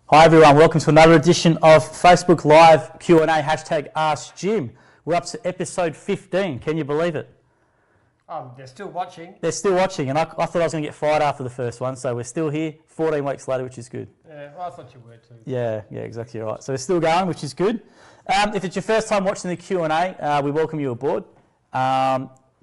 Hi everyone, welcome to another edition of Facebook Live Q&A, hashtag Ask Jim. We're up to episode 15, can you believe it? They're still watching. They're still watching, and I thought I was going to get fired after the first one, so we're still here 14 weeks later, which is good. Yeah, well, I thought you were too. Yeah, exactly right. So we're still going, which is good. If it's your first time watching the Q&A, we welcome you aboard.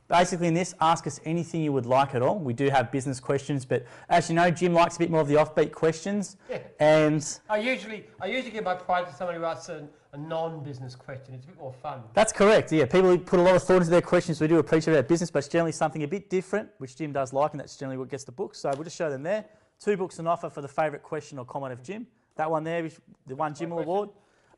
Basically in this, ask us anything you would like at all. We do have business questions, but as you know, Jim likes a bit more of the offbeat questions. Yeah. And I usually give my prize to somebody who asks a non-business question. It's a bit more fun. that's correct, yeah. People put a lot of thought into their questions. We do appreciate our business, but it's generally something a bit different, which Jim does like, and that's generally what gets the book. So we'll just show them there. 2 books on offer for the favourite question or comment of Jim. That one there is the one Jim will award,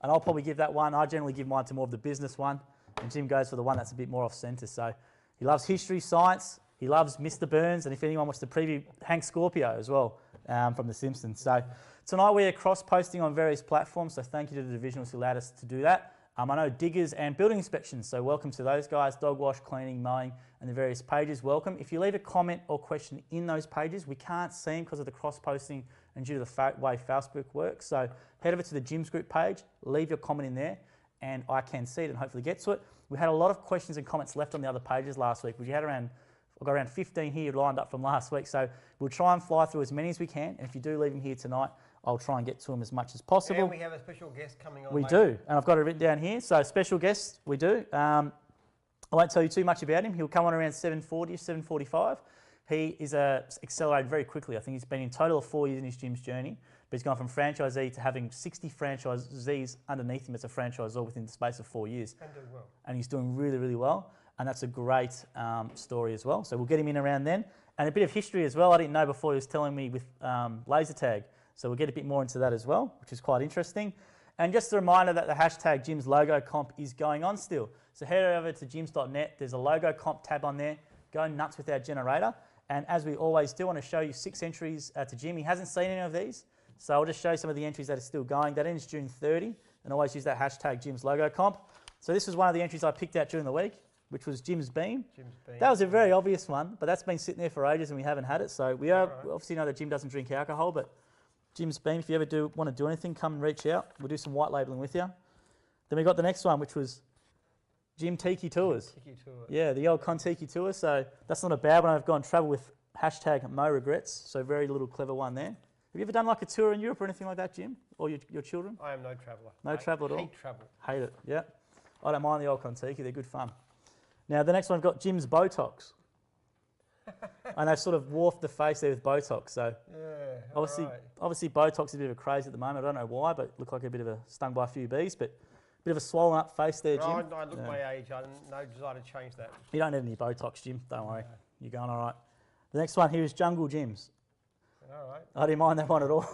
and I'll probably give that one. I generally give mine to more of the business one, and Jim goes for the one that's a bit more off-centre. So he loves history, science, he loves Mr. Burns, and if anyone wants to preview, Hank Scorpio as well from The Simpsons. So tonight we are cross-posting on various platforms, so thank you to the divisionals who allowed us to do that. I know diggers and building inspections, so welcome to those guys, dog wash, cleaning, mowing, and the various pages, welcome. If you leave a comment or question in those pages, we can't see them because of the cross-posting and due to the way Facebook works. So head over to the Jim's Group page, leave your comment in there, and I can see it and hopefully get to it. We had a lot of questions and comments left on the other pages last week. We had I've got around 15 here lined up from last week, so we'll try and fly through as many as we can. And if you do leave them here tonight, I'll try and get to them as much as possible. And we have a special guest coming on. We later. do, and I've got it written down here. So special guest, we do. I won't tell you too much about him. He'll come on around 7:40, 7:45. He is accelerated very quickly. I think he's been in total of 4 years in his Jim's journey, but he's gone from franchisee to having 60 franchisees underneath him as a franchisor within the space of 4 years. And doing well. And he's doing really, really well. And that's a great story as well. So we'll get him in around then. And a bit of history as well. I didn't know before he was telling me with laser tag. So we'll get a bit more into that as well, which is quite interesting. And just a reminder that the hashtag Jim's logo comp is going on still. So head over to jims.net. There's a logo comp tab on there. Go nuts with our generator. And as we always do, I want to show you 6 entries to Jim. He hasn't seen any of these. So I'll just show you some of the entries that are still going. That ends June 30. And always use that hashtag Jim's logo comp. So this was one of the entries I picked out during the week, which was Jim's Beam. Jim's Beam. That was a very obvious one, but that's been sitting there for ages and we haven't had it. So we obviously know that Jim doesn't drink alcohol, but Jim's Beam, if you ever want to do anything, come and reach out. We'll do some white labelling with you. Then we got the next one, which was Jim Tiki Tours. Tiki Tour. Yeah, the old Kontiki Tour. So that's not a bad one. I've gone travel with hashtag Mo Regrets. So very little clever one there. Have you ever done like a tour in Europe or anything like that, Jim? Or your children? I am no traveller. No travel at all? Hate travel. Hate it, yeah. I don't mind the old Kontiki. They're good fun. Now, the next one I've got Jim's Botox. And they've sort of warped the face there with Botox. So Yeah, obviously Botox is a bit of a craze at the moment. I don't know why, but it looked like a bit of a stung by a few bees. But a bit of a swollen up face there, Jim. I look my age. I have no desire to change that. You don't need any Botox, Jim. Don't worry. You're going all right. The next one here is Jungle Jim's. All right. I didn't mind that one at all.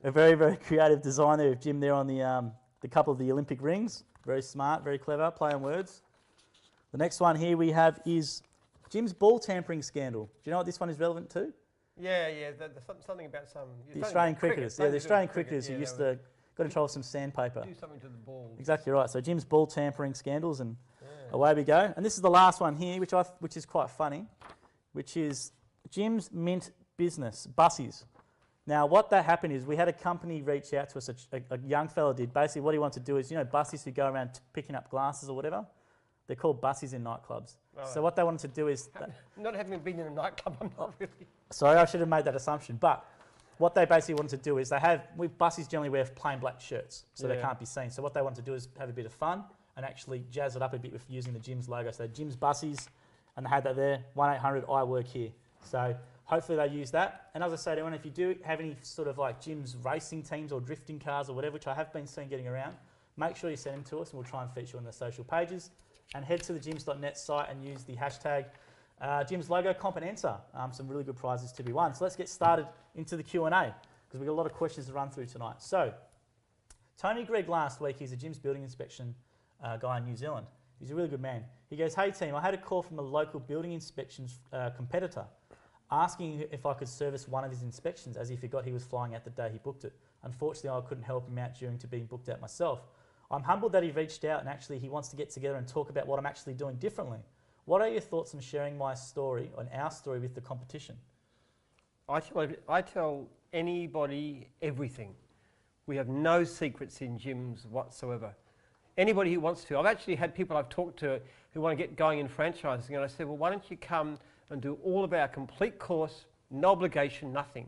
A very, very creative design there of Jim there on the couple of the Olympic rings. Very smart, very clever, play on words. The next one here we have is Jim's ball tampering scandal. Do you know what this one is relevant to? Yeah. Something about some... The Australian cricketers. Yeah, the Australian cricketers who used to got in trouble with some sandpaper. Do something to the ball. Exactly right. So Jim's ball tampering scandals, and away we go. And this is the last one here, which is quite funny, which is Jim's Mint Business, bussies. Now, what that happened is we had a company reach out to us, a young fella did. Basically, what he wanted to do is, bussies who go around picking up glasses or whatever, they're called bussies in nightclubs. Right. So what they wanted to do is... Not having been in a nightclub, I'm not really... Sorry, I should have made that assumption. But what they basically wanted to do is bussies generally wear plain black shirts, so they can't be seen. So what they wanted to do is have a bit of fun and actually jazz it up a bit with using the Jim's logo. So Jim's bussies, and they had that there, 1-800 I work here. So hopefully they use that. And as I say to anyone, if you do have any sort of like Jim's racing teams or drifting cars or whatever, which I have been seeing getting around, make sure you send them to us and we'll try and feature on the social pages. And head to the jims.net site and use the hashtag Jim's logo comp and enter. Some really good prizes to be won. So let's get started into the Q&A because we've got a lot of questions to run through tonight. So Tony Gregg last week, he's a Jim's building inspection guy in New Zealand. He's a really good man. He goes, hey team, I had a call from a local building inspections competitor asking if I could service one of his inspections as he forgot he was flying out the day he booked it. Unfortunately, I couldn't help him out during to being booked out myself. I'm humbled that he reached out and actually he wants to get together and talk about what I'm actually doing differently. What are your thoughts on sharing my story, on our story with the competition? I tell anybody everything. We have no secrets in gyms whatsoever. Anybody who wants to. I've actually had people I've talked to who want to get going in franchising, and I said, well, why don't you come and do all of our complete course, no obligation, nothing,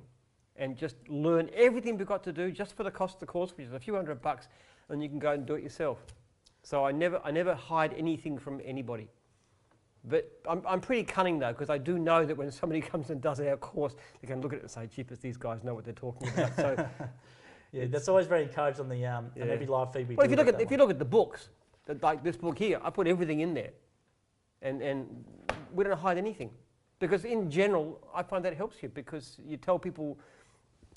and just learn everything we've got to do just for the cost of the course, which is a few $100, and you can go and do it yourself. So I never hide anything from anybody. But I'm pretty cunning though, because I do know that when somebody comes and does our course, they can look at it and say, "Jeepers, these guys know what they're talking about." So yeah, that's always very encouraged on the on every live feed we well, do. if you look at the books, like this book here, I put everything in there, and we don't hide anything, because in general, I find that helps you, because you tell people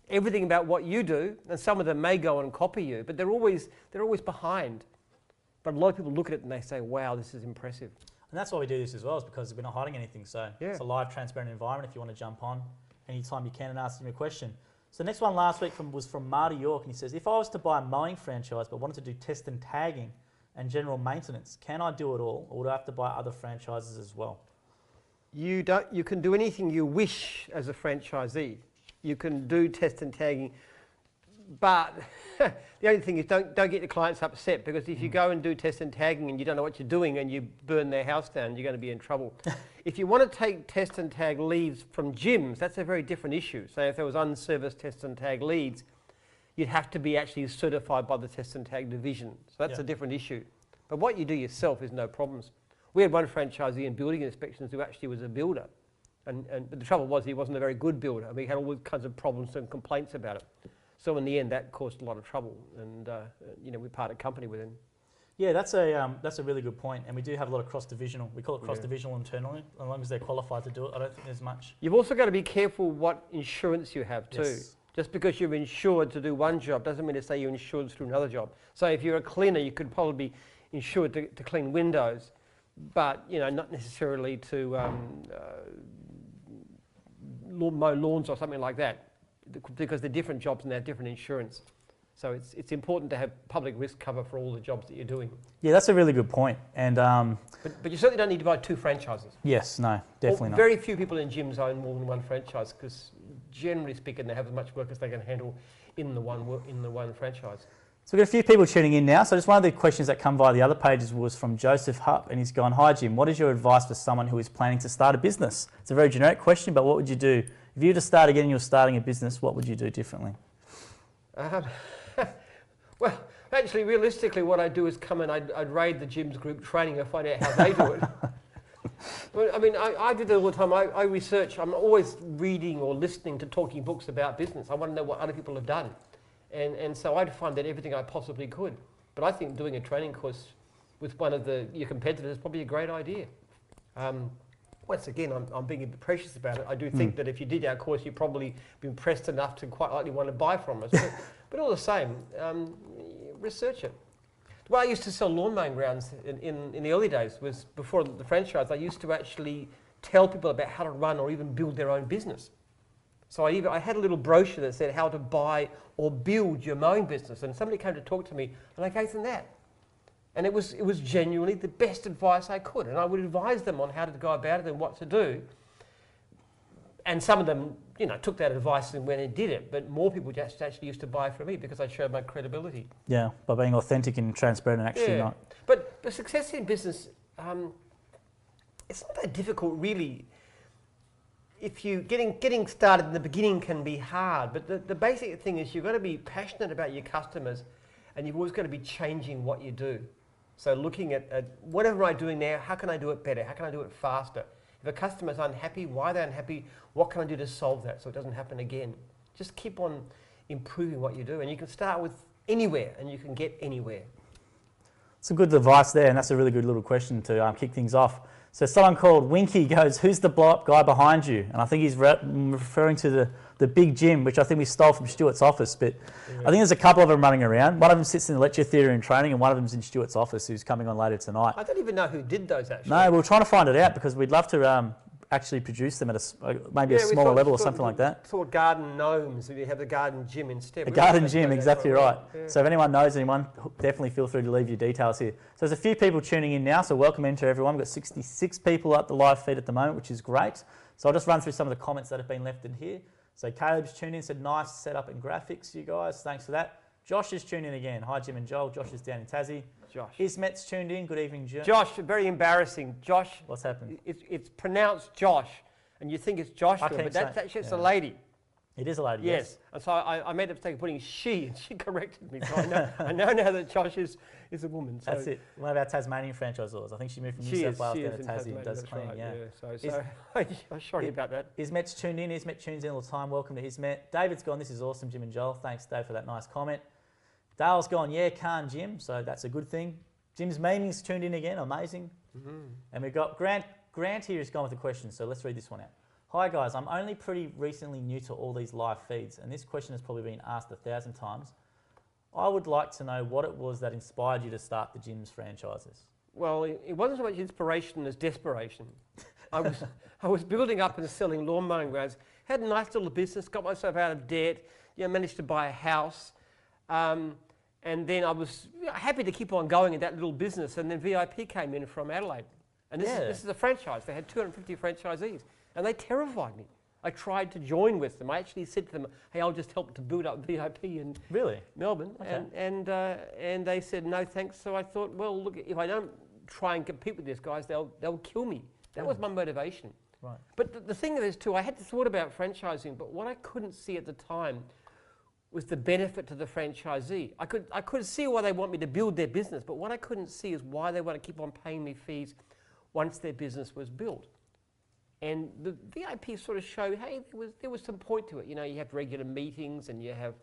everything about what you do, and some of them may go and copy you, but they're always behind. But a lot of people look at it and they say, "Wow, this is impressive." And that's why we do this as well, is because we're not hiding anything. So it's a live, transparent environment. If you want to jump on anytime you can and ask him a question. So the next one last week was from Marty York, and he says, if I was to buy a mowing franchise but wanted to do test and tagging and general maintenance, can I do it all, or would I have to buy other franchises as well? You can do anything you wish as a franchisee. You can do test and tagging, but the only thing is don't get your clients upset, because if you go and do test and tagging and you don't know what you're doing and you burn their house down, you're going to be in trouble. If you want to take test and tag leads from gyms, that's a very different issue. So if there was unserviced test and tag leads, you'd have to be actually certified by the test and tag division. So that's a different issue. But what you do yourself is no problems. We had one franchisee in building inspections who actually was a builder. But the trouble was he wasn't a very good builder. I mean, he had all kinds of problems and complaints about it. So in the end, that caused a lot of trouble, and we parted company with him. Yeah, that's a really good point, and we do have a lot of cross-divisional. We call it cross-divisional internally. As long as they're qualified to do it, I don't think there's much. You've also got to be careful what insurance you have too. Yes. Just because you're insured to do one job doesn't mean to say you're insured to do another job. So if you're a cleaner, you could probably be insured to clean windows, but not necessarily to mow lawns or something like that, because they're different jobs and they have different insurance. So it's important to have public risk cover for all the jobs that you're doing. Yeah, that's a really good point. And but you certainly don't need to buy two franchises. Yes, no, definitely not. Very few people in gyms own more than one franchise, because generally speaking, they have as much work as they can handle in the one franchise. So we've got a few people tuning in now. So just one of the questions that come via the other pages was from Joseph Hupp, and he's gone, "Hi Jim, what is your advice for someone who is planning to start a business?" It's a very generic question, but what would you do? If you were to start again and you're starting a business, what would you do differently? Well, actually, realistically, what I'd do is come and I'd raid the gym's group training and find out how they do it. Well, I mean, I do that all the time. I research. I'm always reading or listening to talking books about business. I want to know what other people have done. And so I'd find out everything I possibly could. But I think doing a training course with one of your competitors is probably a great idea. Once again, I'm being a bit precious about it. I do think that if you did our course, you'd probably be impressed enough to quite likely want to buy from us. But all the same, research it. The way I used to sell lawn mowing grounds in the early days was, before the franchise, I used to actually tell people about how to run or even build their own business. So I had a little brochure that said how to buy or build your mowing business, and somebody came to talk to me, and I gave them that. And it was genuinely the best advice I could, and I would advise them on how to go about it and what to do. And some of them, took that advice and went and did it, but more people just actually used to buy from me because I showed my credibility. Yeah, by being authentic and transparent and actually not. But success in business, it's not that difficult really. If you getting started in the beginning can be hard, but the basic thing is you've got to be passionate about your customers, and you've always got to be changing what you do. So looking at whatever I'm doing now, how can I do it better? How can I do it faster? If a customer's unhappy, why are they unhappy? What can I do to solve that so it doesn't happen again? Just keep on improving what you do, and you can start with anywhere and you can get anywhere. Some good advice there, and that's a really good little question to kick things off. So someone called Winky goes, "Who's the blow-up guy behind you?" And I think he's referring to the big gym, which I think we stole from Stuart's office. But I think there's a couple of them running around. One of them sits in the lecture theatre and training, and one of them's in Stuart's office, who's coming on later tonight. I don't even know who did those actually. No, we're trying to find it out because we'd love to actually produce them at maybe a smaller level or something like that. Thought garden gnomes, we have the garden gym instead. A garden gym, exactly right. Yeah. So if anyone knows anyone, definitely feel free to leave your details here. So there's a few people tuning in now, so welcome into everyone. We've got 66 people at the live feed at the moment, which is great. So I'll just run through some of the comments that have been left in here. So Caleb's tuned in, said nice setup and graphics, you guys. Thanks for that. Josh is tuned in again. Hi, Jim and Joel. Josh is down in Tassie. Josh. Ismet's tuned in. Good evening, Josh, very embarrassing. Josh. What's happened? It's pronounced Josh, and you think it's Joshua, but that's actually it's a lady. It is a lady, yes. And so I made the mistake of putting she, and she corrected me. So I know now that Josh is a woman. So that's it. One of our Tasmanian franchisors. I think she moved from New South Wales down to Tassie and does cleaning. Right, So I'm sorry about that. Ismet's tuned in. Ismet tunes in all the time. Welcome to Ismet. David's gone. This is awesome, Jim and Joel. Thanks, Dave, for that nice comment. Dale's gone. Yeah, can't Jim. So that's a good thing. Jim's Meaning's tuned in again. Amazing. And we've got Grant here has gone with a question. So let's read this one out. Hi guys, I'm only pretty recently new to all these live feeds, and this question has probably been asked 1,000 times. I would like to know what it was that inspired you to start the Jim's franchises. Well, it wasn't so much inspiration as desperation. I was building up and selling lawn mowing grounds, had a nice little business, got myself out of debt, managed to buy a house, and then I was happy to keep on going in that little business, and then VIP came in from Adelaide. And this is a franchise. They had 250 franchisees. And they terrified me. I tried to join with them. I actually said to them, hey, I'll just help to build up VIP in Melbourne. Okay. And they said, no, thanks. So I thought, well, look, if I don't try and compete with these guys, they'll kill me. That was my motivation. Right. But the thing is, too, I had thought about franchising, but what I couldn't see at the time was the benefit to the franchisee. I could see why they want me to build their business, but what I couldn't see is why they want to keep on paying me fees once their business was built. And the VIP sort of showed, hey, there was some point to it. You have regular meetings, and you have,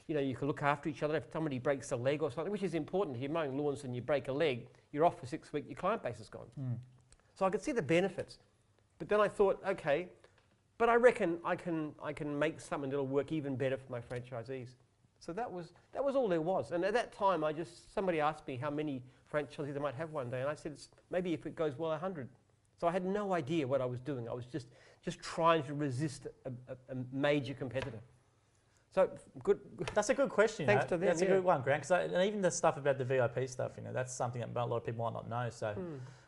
you can look after each other. If somebody breaks a leg or something, which is important. If you're mowing lawns and you break a leg, you're off for 6 weeks. Your client base is gone. So I could see the benefits, but then I thought, okay, but I reckon I can make something that'll work even better for my franchisees. So that was all there was. And at that time, somebody asked me how many franchisees I might have one day, and I said, maybe if it goes well, 100. So I had no idea what I was doing. I was just trying to resist a major competitor. So good. That's a good question. Thanks to them. That's a good one, Grant. And even the stuff about the VIP stuff, that's something that a lot of people might not know. So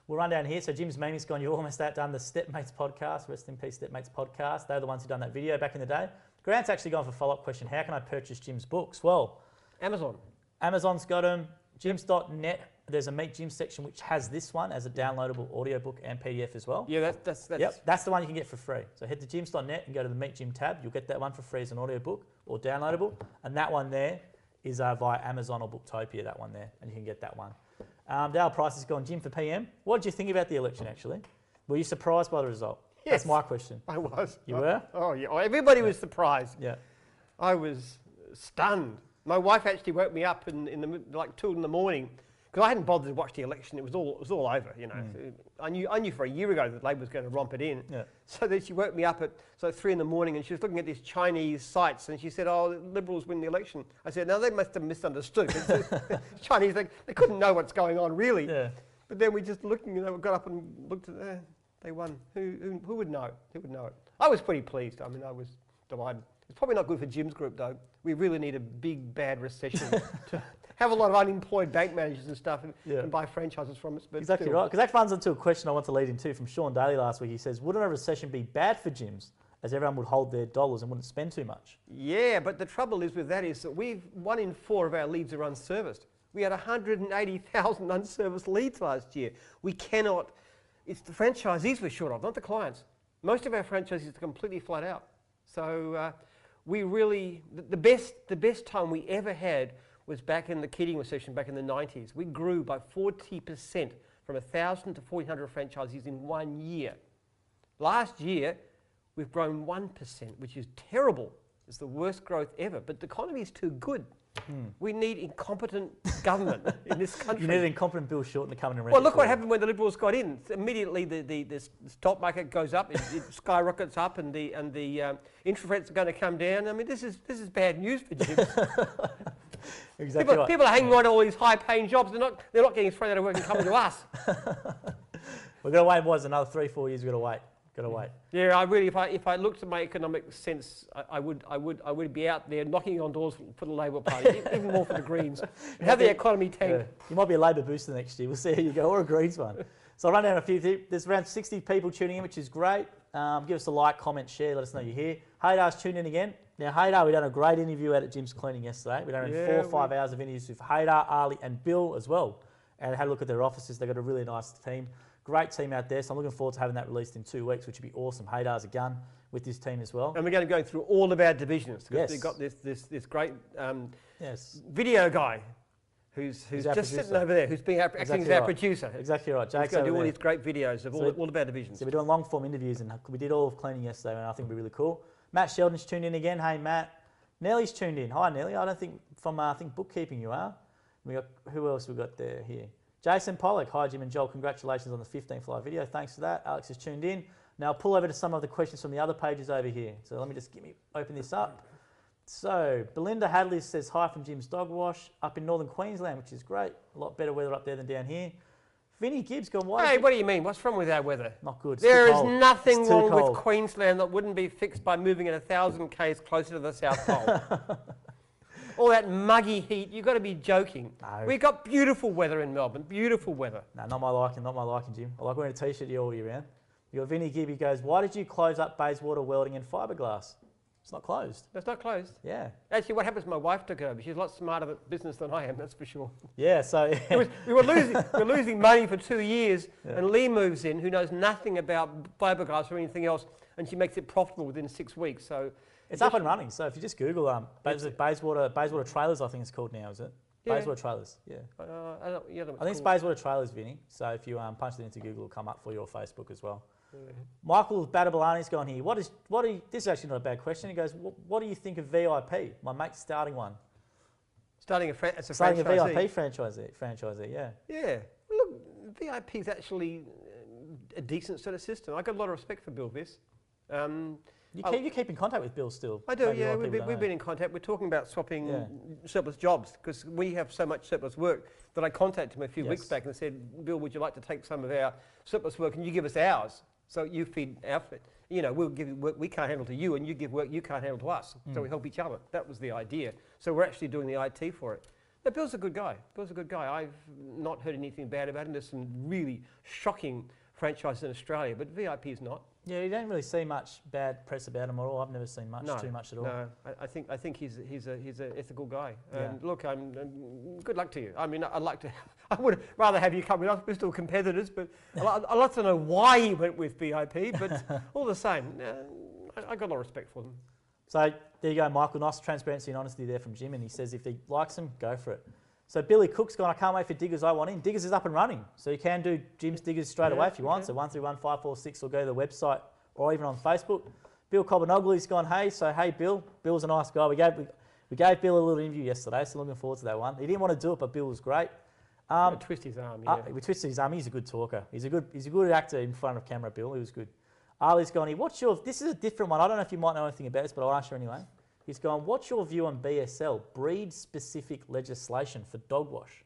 we'll run down here. So Jim's Meaning's gone. You almost done the Stepmates podcast. Rest in peace, Stepmates podcast. They're the ones who done that video back in the day. Grant's actually gone for a follow-up question. How can I purchase Jim's books? Well, Amazon's got them. Gyms.net. There's a Meet Jim section which has this one as a downloadable audiobook and PDF as well. Yeah, that's the one you can get for free. So head to gyms.net and go to the Meet Jim tab. You'll get that one for free as an audiobook or downloadable. And that one there is via Amazon or Booktopia, that one there. And you can get that one. Dale Price has gone Jim for PM. What did you think about the election, actually? Were you surprised by the result? Yes. That's my question. I was. You were? Oh, yeah. Everybody was surprised. Yeah. I was stunned. My wife actually woke me up in like 2 in the morning. Because I hadn't bothered to watch the election, it was all over, I knew for a year ago that Labor was going to romp it in. Yeah. So then she woke me up at 3 in the morning, and she was looking at these Chinese sites, and she said, "Oh, the Liberals win the election." I said, "No, they must have misunderstood." Chinese, they couldn't know what's going on really. Yeah. But then we just we got up and looked at, they won. Who would know? Who would know it? I was pretty pleased. I mean, I was delighted. It's probably not good for Jim's group though. We really need a big bad recession to have a lot of unemployed bank managers and stuff and buy franchises from us. But exactly right, because that runs into a question I want to lead into from Sean Daly last week. He says, wouldn't a recession be bad for gyms, as everyone would hold their dollars and wouldn't spend too much? Yeah, but the trouble is with that is that 1 in 4 of our leads are unserviced. We had 180,000 unserviced leads last year. We cannot, it's the franchisees we're short of, not the clients. Most of our franchisees are completely flat out. So we really, the best time we ever had was back in the Keating recession back in the 90s. We grew by 40% from 1,000 to 1,400 franchisees in 1 year. Last year, we've grown 1%, which is terrible. It's the worst growth ever, but the economy is too good. We need incompetent government in this country. You need an incompetent Bill Shorten to come in and Well, look what happened when the Liberals got in. Immediately, the stock market goes up, it skyrockets up, and the interest rates are going to come down. I mean, this is bad news for gyms. Exactly. People are hanging on to all these high-paying jobs. They're not getting thrown out of work and coming to us. We've got to wait. Boys, another 3-4 years. We've got to wait. Yeah, I really, if I looked at my economic sense, I would be out there knocking on doors for the Labor Party, even more for the Greens. Have the economy tank. Yeah. You might be a Labor booster next year. We'll see how you go, or a Greens one. So I'll run down a few. There's around 60 people tuning in, which is great. Give us a like, comment, share. Let us know you're here. Haydar's tuned in again. Now, Haydar, we done a great interview out at Jim's Cleaning yesterday. We done 4 or 5 hours of interviews with Haydar, Ali and Bill as well. And had a look at their offices. They've got a really nice team. Great team out there. So I'm looking forward to having that released in 2 weeks, which would be awesome. Haydar's a gun with his team as well. And we're going to go through all of our divisions because we've got this great video guy who's just sitting over there, who's being acting as our producer. Exactly right. Jake's going to do all these great videos of all of our divisions. So we're doing long form interviews, and we did all of cleaning yesterday, and I think it'll be really cool. Matt Sheldon's tuned in again. Hey Matt. Nellie's tuned in. Hi Nellie. I don't think from I think bookkeeping you are. We got who else we got there here? Jason Pollock. Hi Jim and Joel. Congratulations on the 15th live video. Thanks for that. Alex is tuned in. Now I'll pull over to some of the questions from the other pages over here. So let me just open this up. So Belinda Hadley says hi from Jim's Dog Wash up in northern Queensland, which is great. A lot better weather up there than down here. Vinny Gibbs gone, why? Hey, what do you mean? What's wrong with our weather? Not good. There is nothing wrong with Queensland that wouldn't be fixed by moving it 1,000 k's closer to the South Pole. All that muggy heat, you've got to be joking. No. We've got beautiful weather in Melbourne, beautiful weather. No, not my liking, Jim. I like wearing a t-shirt all year round. You got Vinny Gibb, he goes, why did you close up Bayswater Welding and Fiberglass? It's not closed. It's not closed? Yeah. Actually, what happens, my wife took it over. She's a lot smarter at business than I am, that's for sure. Yeah, so... we were losing money for 2 years, and Lee moves in, who knows nothing about fiberglass or anything else, and she makes it profitable within 6 weeks. So it's up and running. So if you just Google Bayswater Trailers, I think it's called now, is it? Yeah. Bayswater Trailers, yeah. I think it's Bayswater Trailers, Vinny. So if you punch it into Google, it'll come up for you, or Facebook as well. Yeah. Michael Badabalani's gone here. This is actually not a bad question. He goes, what do you think of VIP? My mate's starting one. Starting a VIP franchisee, yeah. Yeah. Look, VIP is actually a decent sort of system. I got a lot of respect for Bill Viss. You keep in contact with Bill still? I do, yeah. We've been in contact. We're talking about swapping surplus jobs because we have so much surplus work that I contacted him a few weeks back and said, Bill, would you like to take some of our surplus work and you give us ours? So you feed our fit. You know, we'll give you work we can't handle to you and you give work you can't handle to us. So we help each other. That was the idea. So we're actually doing the IT for it. Now, Bill's a good guy. I've not heard anything bad about him. There's some really shocking franchises in Australia, but VIP is not. Yeah, you don't really see much bad press about him at all. I've never seen too much at all. No, I think he's an ethical guy. And look, I'm good luck to you. I mean, I would rather have you come with us. We're still competitors, but I'd like to know why he went with VIP. But all the same, I got a lot of respect for them. So there you go, Michael. Nice transparency and honesty there from Jim. And he says if he likes them, go for it. So Billy Cook's gone, I can't wait for Diggers I want in. Diggers is up and running. So you can do Jim's Diggers straight away if you want. So 131546 or go to the website or even on Facebook. Bill Cobanogli's gone, hey. So hey Bill. Bill's a nice guy. We gave Bill a little interview yesterday, so looking forward to that one. He didn't want to do it, but Bill was great. Twist his arm, yeah. We twisted his arm. He's a good talker. He's a good actor in front of camera, Bill. He was good. Ali's gone here. This is a different one. I don't know if you might know anything about this, but I'll ask you anyway. He's gone, what's your view on BSL, breed-specific legislation for dog wash?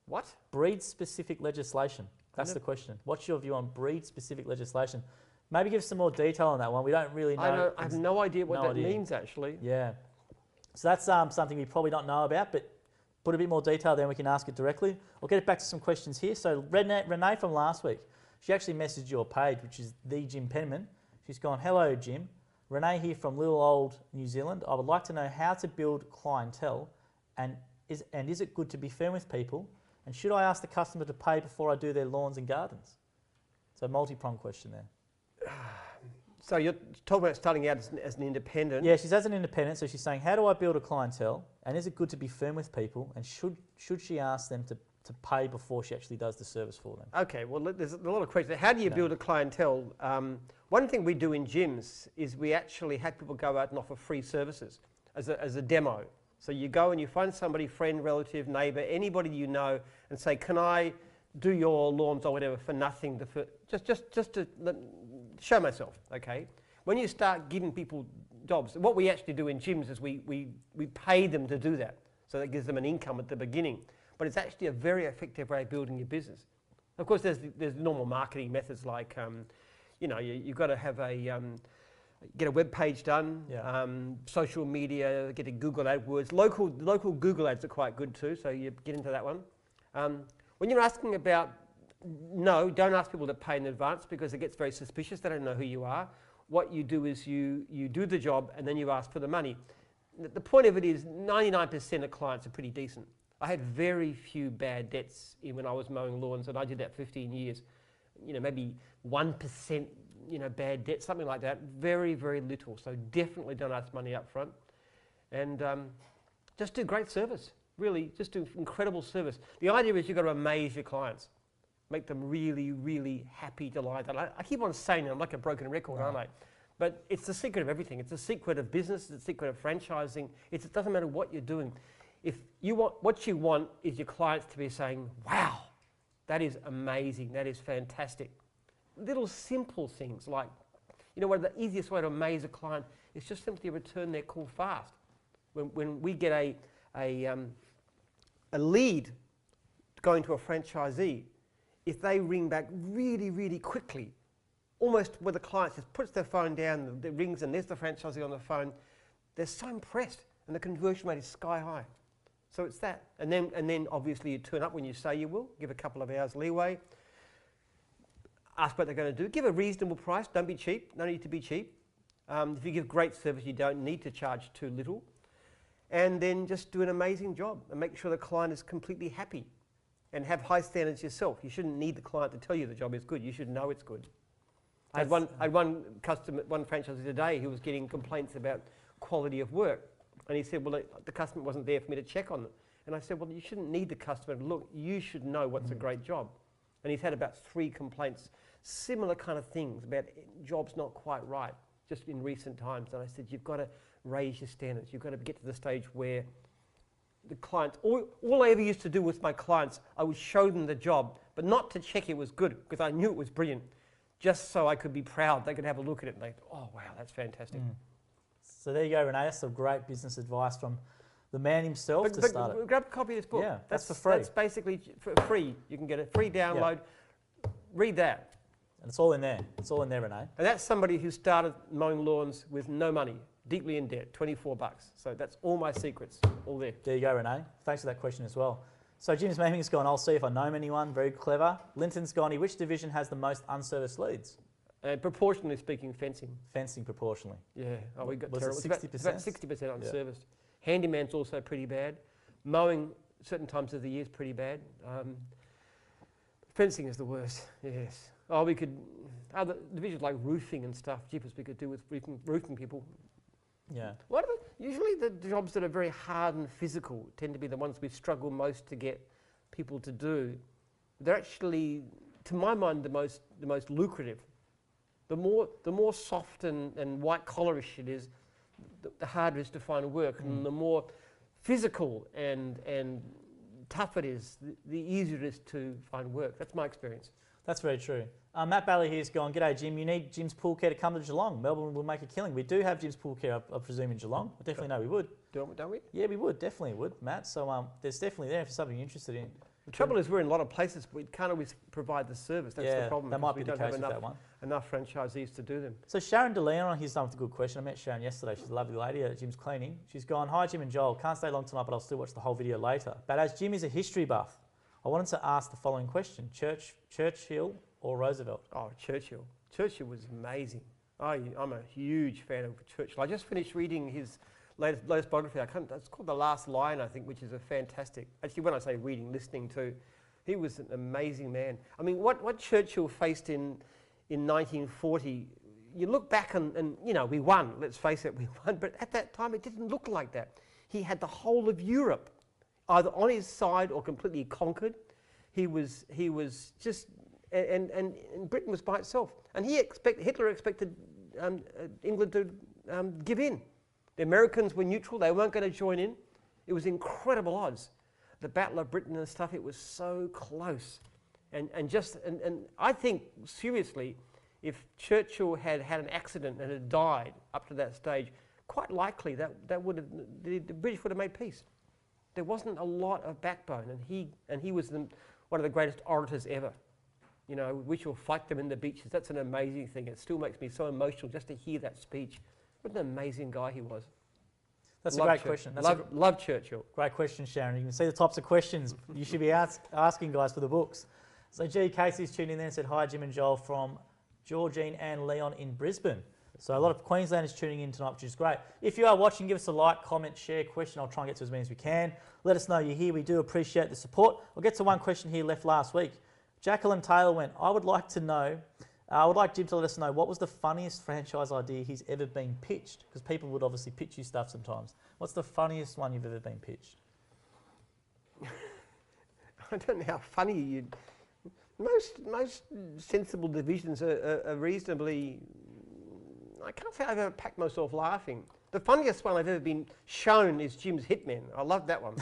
What? Breed-specific legislation. That's the question. What's your view on breed-specific legislation? Maybe give us some more detail on that one. We don't really know. I have no idea what that means, actually. Yeah. So that's something we probably don't know about, but put a bit more detail there and we can ask it directly. I'll get back to some questions here. So Renee from last week, she actually messaged your page, which is the Jim Penman. She's gone, hello, Jim. Renee here from little old New Zealand. I would like to know how to build clientele and is it good to be firm with people? And should I ask the customer to pay before I do their lawns and gardens? So multi-pronged question there. So you're talking about starting out as an independent? Yeah, she's as an independent. So she's saying, how do I build a clientele? And is it good to be firm with people? And should she ask them to pay before she actually does the service for them? Okay, well, there's a lot of questions. How do you build a clientele? One thing we do in gyms is we actually have people go out and offer free services as a demo. So you go and you find somebody, friend, relative, neighbour, anybody you know, and say, can I do your lawns or whatever for nothing, just to show myself, okay? When you start giving people jobs, what we actually do in gyms is we pay them to do that. So that gives them an income at the beginning. But it's actually a very effective way of building your business. Of course, there's normal marketing methods like, you've got to have get a web page done, social media, get a Google AdWords. Local Google ads are quite good too, so you get into that one. When you're asking about, no, don't ask people to pay in advance because it gets very suspicious. They don't know who you are. what you do is you do the job and then you ask for the money. The point of it is 99% of clients are pretty decent. I had very few bad debts when I was mowing lawns, and I did that 15 years. You know, maybe 1%, bad debt, something like that. Very, very little. So definitely don't ask money up front. And just do great service. Really, just do incredible service. The idea is you've got to amaze your clients. Make them really, really happy, delighted. I keep on saying it, I'm like a broken record, aren't I? But it's the secret of everything. It's the secret of business. It's the secret of franchising. It doesn't matter what you're doing. If you want, what you want is your clients to be saying, wow, that is amazing. That is fantastic. Little simple things like, one of the easiest way to amaze a client is just simply return their call fast. When we get a lead going to a franchisee, if they ring back really, really quickly, almost where the client just puts their phone down, it rings and there's the franchisee on the phone, they're so impressed and the conversion rate is sky high. So it's that. And then obviously you turn up when you say you will, give a couple of hours leeway, ask what they're going to do, give a reasonable price, don't be cheap, no need to be cheap. If you give great service, you don't need to charge too little. And then just do an amazing job and make sure the client is completely happy. And have high standards yourself. You shouldn't need the client to tell you the job is good. You should know it's good. I had one franchisee today who was getting complaints about quality of work. And he said, well, the customer wasn't there for me to check on them. And I said, well, you shouldn't need the customer to look. You should know what's a great job. And he's had about 3 complaints, similar kind of things about jobs not quite right, just in recent times. And I said, you've got to raise your standards. You've got to get to the stage where the clients, all I ever used to do with my clients, I would show them the job, but not to check it was good, because I knew it was brilliant, just so I could be proud. They could have a look at it and they, oh wow, that's fantastic. So there you go, Renee. That's some great business advice from the man himself to start it. Grab a copy of this book. Yeah, that's for free. That's basically for free. You can get a free download. Read that. And it's all in there. It's all in there, Renee. And that's somebody who started mowing lawns with no money, deeply in debt, $24. So that's all my secrets, all there. There you go, Renee. Thanks for that question as well. So Jim's Maming's gone, I'll see if I know anyone. Very clever. Linton's gone, which division has the most unserviced leads? Proportionally speaking, fencing. Fencing proportionally. Yeah. Oh, we got Was terrible. it 60%? It's about 60% unserviced. Handyman's also pretty bad. Mowing, certain times of the year, is pretty bad. Fencing is the worst, yes. Oh, we could, other divisions like roofing and stuff, jeepers, we could do with roofing people. Yeah. Usually the jobs that are very hard and physical tend to be the ones we struggle most to get people to do. They're actually, to my mind, the most lucrative. The more soft and white collarish it is, the harder it is to find work, and the more physical and tough it is, the easier it is to find work. That's my experience. That's very true. Matt Bailey here's gone, g'day Jim, you need Jim's Pool Care to come to Geelong. Melbourne will make a killing. We do have Jim's Pool Care, I presume, in Geelong. I definitely know we would. Don't we? Yeah, we would, definitely would, Matt. So there's definitely there for something you're interested in. The trouble is we're in a lot of places, but we can't always provide the service. That's the problem. That might be we the don't case have with that one. enough franchisees to do them. So Sharon DeLeon, here's something a good question. I met Sharon yesterday. She's a lovely lady at Jim's Cleaning. She's gone, hi Jim and Joel, can't stay long tonight, but I'll still watch the whole video later. But as Jim is a history buff, I wanted to ask the following question. Churchill or Roosevelt? Oh, Churchill. Churchill was amazing. I'm a huge fan of Churchill. I just finished reading his latest biography. It's called The Last Line, I think, which is a fantastic, actually when I say reading, listening to, he was an amazing man. I mean, what Churchill faced in 1940, you look back and we won, let's face it, we won, but at that time it didn't look like that. He had the whole of Europe either on his side or completely conquered. He was just, and Britain was by itself. And Hitler expected England to give in. The Americans were neutral, they weren't going to join in. It was incredible odds. The Battle of Britain and stuff, it was so close. And I think, seriously, if Churchill had had an accident and had died up to that stage, quite likely that would have, the British would have made peace. There wasn't a lot of backbone, and he was one of the greatest orators ever. We shall fight them in the beaches. That's an amazing thing. It still makes me so emotional just to hear that speech. What an amazing guy he was. That's a great question. Love Churchill. Great question, Sharon. You can see the types of questions you should be asking guys for the books. So G. Casey's tuned in there and said, hi, Jim and Joel from Georgine and Leon in Brisbane. So a lot of Queenslanders tuning in tonight, which is great. If you are watching, give us a like, comment, share, question. I'll try and get to as many as we can. Let us know you're here. We do appreciate the support. I'll get to one question here left last week. Jacqueline Taylor went, I would like Jim to let us know what was the funniest franchise idea he's ever been pitched? Because people would obviously pitch you stuff sometimes. What's the funniest one you've ever been pitched? I don't know how funny you'd... Most sensible divisions are reasonably... I can't say I've ever packed myself laughing. The funniest one I've ever been shown is Jim's Hitmen. I love that one.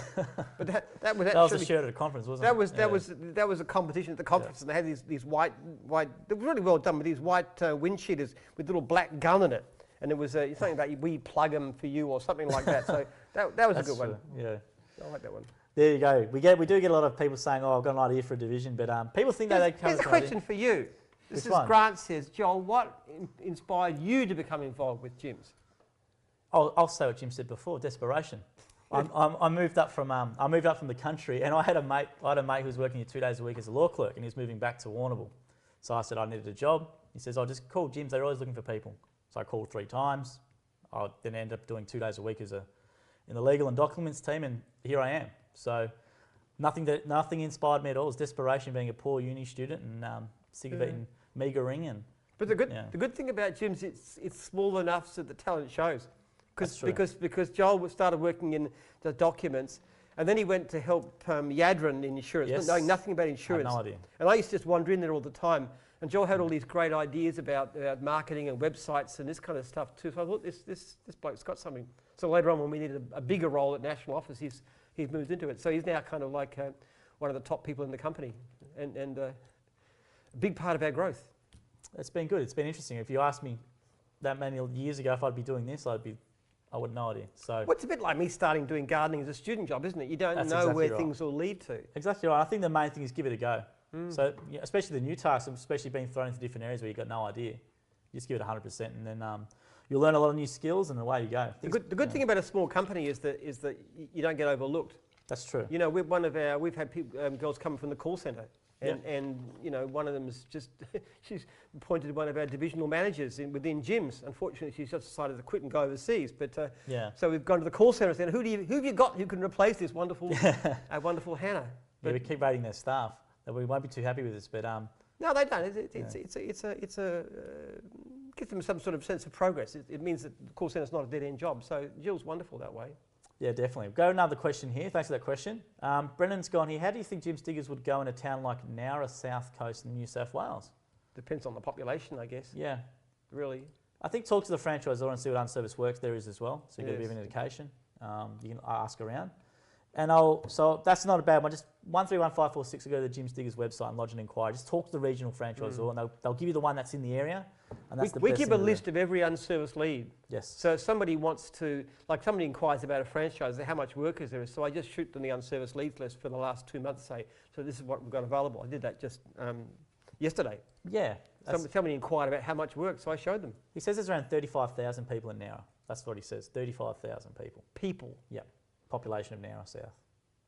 But that was actually... That was a shirt at a conference, wasn't it? That was a competition at the conference, and they had these white... They were really well done with these white wind cheaters with little black gun in it. And it was something about we plug them for you or something like that. So that was a good one. Yeah. I like that one. There you go. We do get a lot of people saying, "Oh, I've got an idea for a division," but people think that they come. Here's a question for you. This is Grant says, Joel, what inspired you to become involved with Jim's? I'll say what Jim said before: desperation. I moved up from the country, and I had a mate who was working here 2 days a week as a law clerk, and he was moving back to Warrnambool. So I said I needed a job. He says, "I'll just call Jim's. They're always looking for people." So I called 3 times. I then ended up doing 2 days a week in the legal and documents team, and here I am. So nothing inspired me at all. It was desperation, being a poor uni student and sick of eating meagering. But the good thing about Jim's, it's small enough so the talent shows. Because Joel started working in the documents, and then he went to help Yadrin in insurance, knowing nothing about insurance. I had no idea. And I used to just wander in there all the time. And Joel had all these great ideas about marketing and websites and this kind of stuff too. So I thought this bloke's got something. So later on, when we needed a bigger role at national office, he's moved into it. So he's now kind of like one of the top people in the company, and a big part of our growth. It's been good. It's been interesting. If you asked me that many years ago if I'd be doing this, I would have no idea. So well, it's a bit like me starting doing gardening as a student job, isn't it? You don't know exactly where right. things will lead to. Exactly right. I think the main thing is give it a go. So especially the new tasks, especially being thrown into different areas where you've got no idea, you just give it 100%, and then you'll learn a lot of new skills, and away you go. The good thing about a small company is that you don't get overlooked. That's true. You know, we've had people, girls come from the call centre, and you know, one of them is just she's appointed to one of our divisional managers within Jim's. Unfortunately, she's just decided to quit and go overseas. But so we've gone to the call centre and said, who have you got who can replace this wonderful wonderful Hannah? But we keep rating their staff. We won't be too happy with this, but no, they don't. It's gives them some sort of sense of progress. It means that the call centre's not a dead-end job. So Jill's wonderful that way. Yeah, definitely. We've got another question here. Thanks for that question. Brennan's gone here. How do you think Jim's Diggers would go in a town like Nowra, South Coast in New South Wales? Depends on the population, I guess. Yeah. Really. I think talk to the franchisor and see what unserviced work there is as well. So you get a bit of an indication. You can ask around. And so that's not a bad one. Just 131546 will go to the Jim's Diggers website and lodge an inquiry. Just talk to the regional franchisor, and they'll give you the one that's in the area. And that's we keep a list of every unserviced lead. Yes. So if somebody wants to, like somebody inquires about a franchise, how much work is there? So I just shoot them the unserviced leads list for the last 2 months, say, so this is what we've got available. I did that just yesterday. Yeah. Somebody inquired about how much work, so I showed them. He says there's around 35,000 people in Nowra. That's what he says, 35,000 people. People? Yeah. Population of Nowra South.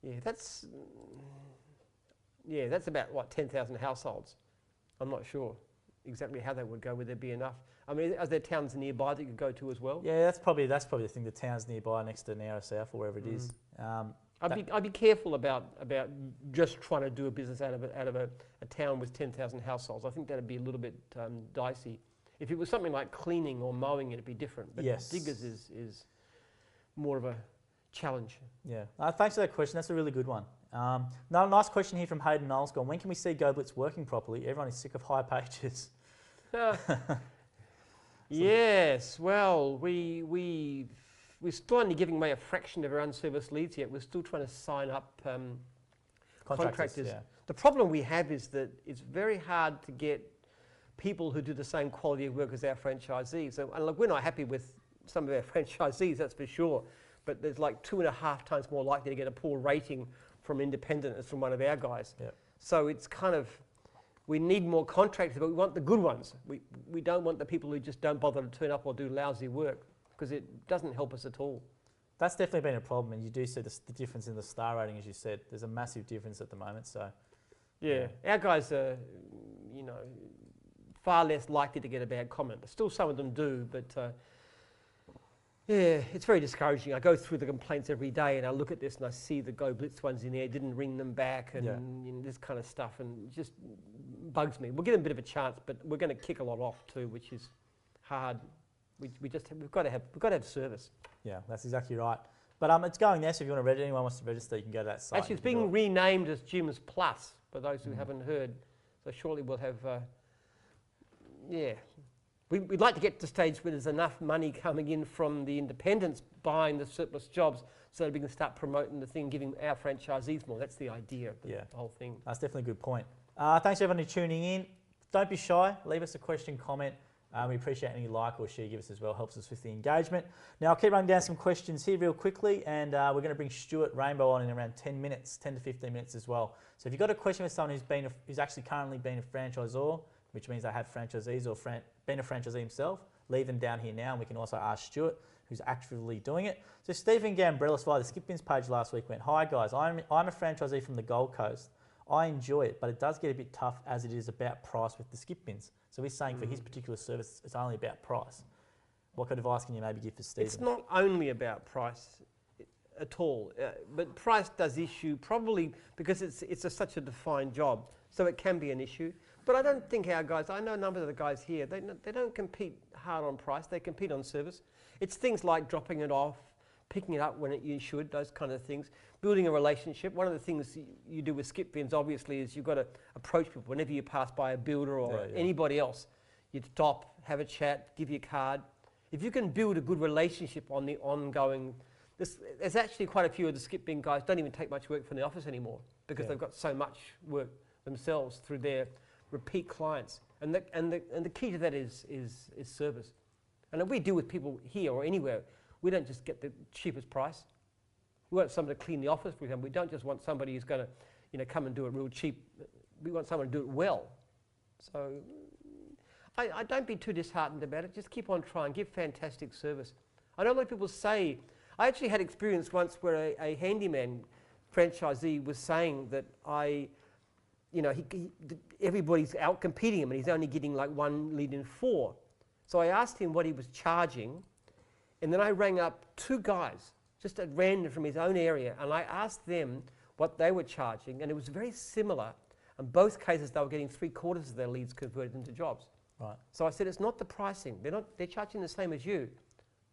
Yeah, that's about, what, 10,000 households. I'm not sure exactly how they would go. Would there be enough? I mean, are there towns nearby that you could go to as well? Yeah, that's probably the thing. The towns nearby next to Nowra South or wherever it is. I'd be careful about just trying to do a business out of a town with 10,000 households. I think that'd be a little bit dicey. If it was something like cleaning or mowing, it'd be different. But Diggers is more of a challenge. Yeah. Thanks for that question. That's a really good one. Nice question here from Hayden Knowles. When can we see GoBlitz working properly? Everyone is sick of high pages. Yes. Well, we're still only giving away a fraction of our unserviced leads yet. We're still trying to sign up contractors. Yeah. The problem we have is that it's very hard to get people who do the same quality of work as our franchisees. So, and look, we're not happy with some of our franchisees, that's for sure. But there's like 2.5 times more likely to get a poor rating from independent as from one of our guys. Yep. So it's kind of, we need more contractors, but we want the good ones. We don't want the people who just don't bother to turn up or do lousy work, because it doesn't help us at all. That's definitely been a problem, and you do see the difference in the star rating, as you said. There's a massive difference at the moment. So, yeah. Our guys are, far less likely to get a bad comment. Still some of them do, but yeah, it's very discouraging. I go through the complaints every day and I look at this and I see the Go Blitz ones in there, didn't ring them back and you know, this kind of stuff, and it just bugs me. We'll give them a bit of a chance, but we're going to kick a lot off too, which is hard. We've got to have service. Yeah, that's exactly right. But it's going there, so if you want to register, anyone wants to register, you can go to that site. Actually, it's being renamed as Jim's Plus, for those who haven't heard. So shortly we'll have, We'd like to get to the stage where there's enough money coming in from the independents buying the surplus jobs so that we can start promoting the thing, giving our franchisees more. That's the idea of the whole thing. That's definitely a good point. Thanks everyone for tuning in. Don't be shy. Leave us a question, comment. We appreciate any like or share you give us as well. Helps us with the engagement. Now, I'll keep running down some questions here real quickly, and we're going to bring Stuart Rainbow on in around 10 minutes, 10 to 15 minutes as well. So if you've got a question with someone who's actually currently been a franchisor, which means they have franchisees or been a franchisee himself, leave them down here now, and we can also ask Stuart, who's actively doing it. So Stephen Gambrellis via the Skip Bins page last week went, "Hi guys, I'm a franchisee from the Gold Coast. I enjoy it, but it does get a bit tough as it is about price with the Skip Bins." So he's saying for his particular service, it's only about price. What kind of advice can you maybe give for Stephen? It's not only about price at all, but price does issue probably because it's such a defined job, so it can be an issue. But I don't think our guys, I know a number of the guys here, they don't compete hard on price, they compete on service. It's things like dropping it off, picking it up when you should, those kind of things. Building a relationship. One of the things you do with Skip Bins, obviously, is you've got to approach people. Whenever you pass by a builder or anybody else, you'd stop, have a chat, give you a card. If you can build a good relationship on the ongoing, there's actually quite a few of the Skip Bin guys don't even take much work from the office anymore because they've got so much work themselves through their repeat clients. And the key to that is service. And if we deal with people here or anywhere, we don't just get the cheapest price. We want somebody to clean the office, for example. We don't just want somebody who's going to, come and do it real cheap. We want someone to do it well. So I don't be too disheartened about it. Just keep on trying. Give fantastic service. I know a lot of people say, I actually had experience once where a handyman franchisee was saying that everybody's out competing him and he's only getting like 1 lead in 4. So I asked him what he was charging, and then I rang up 2 guys just at random from his own area, and I asked them what they were charging, and it was very similar. In both cases, they were getting 3/4 of their leads converted into jobs. Right. So I said, it's not the pricing. They're charging the same as you,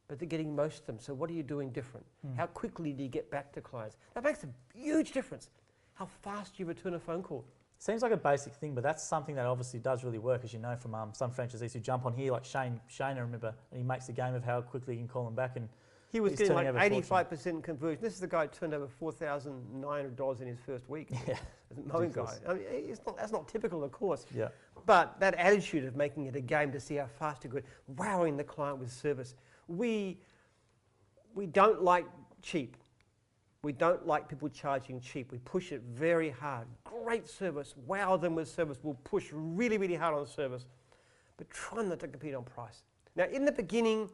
but they're getting most of them. So what are you doing different? How quickly do you get back to clients? That makes a huge difference. How fast do you return a phone call? Seems like a basic thing, but that's something that obviously does really work, as you know from some franchisees who jump on here, like Shane, I remember, and he makes the game of how quickly you can call them back. And he was getting like 85% conversion. This is the guy who turned over $4,900 in his first week. Yeah, as a mowing guy. I mean, that's not typical, of course. Yeah. But that attitude of making it a game to see how fast you could, wowing the client with service. We don't like cheap. We don't like people charging cheap. We push it very hard. Great service. Wow them with service. We'll push really, really hard on service. But try not to compete on price. Now, in the beginning,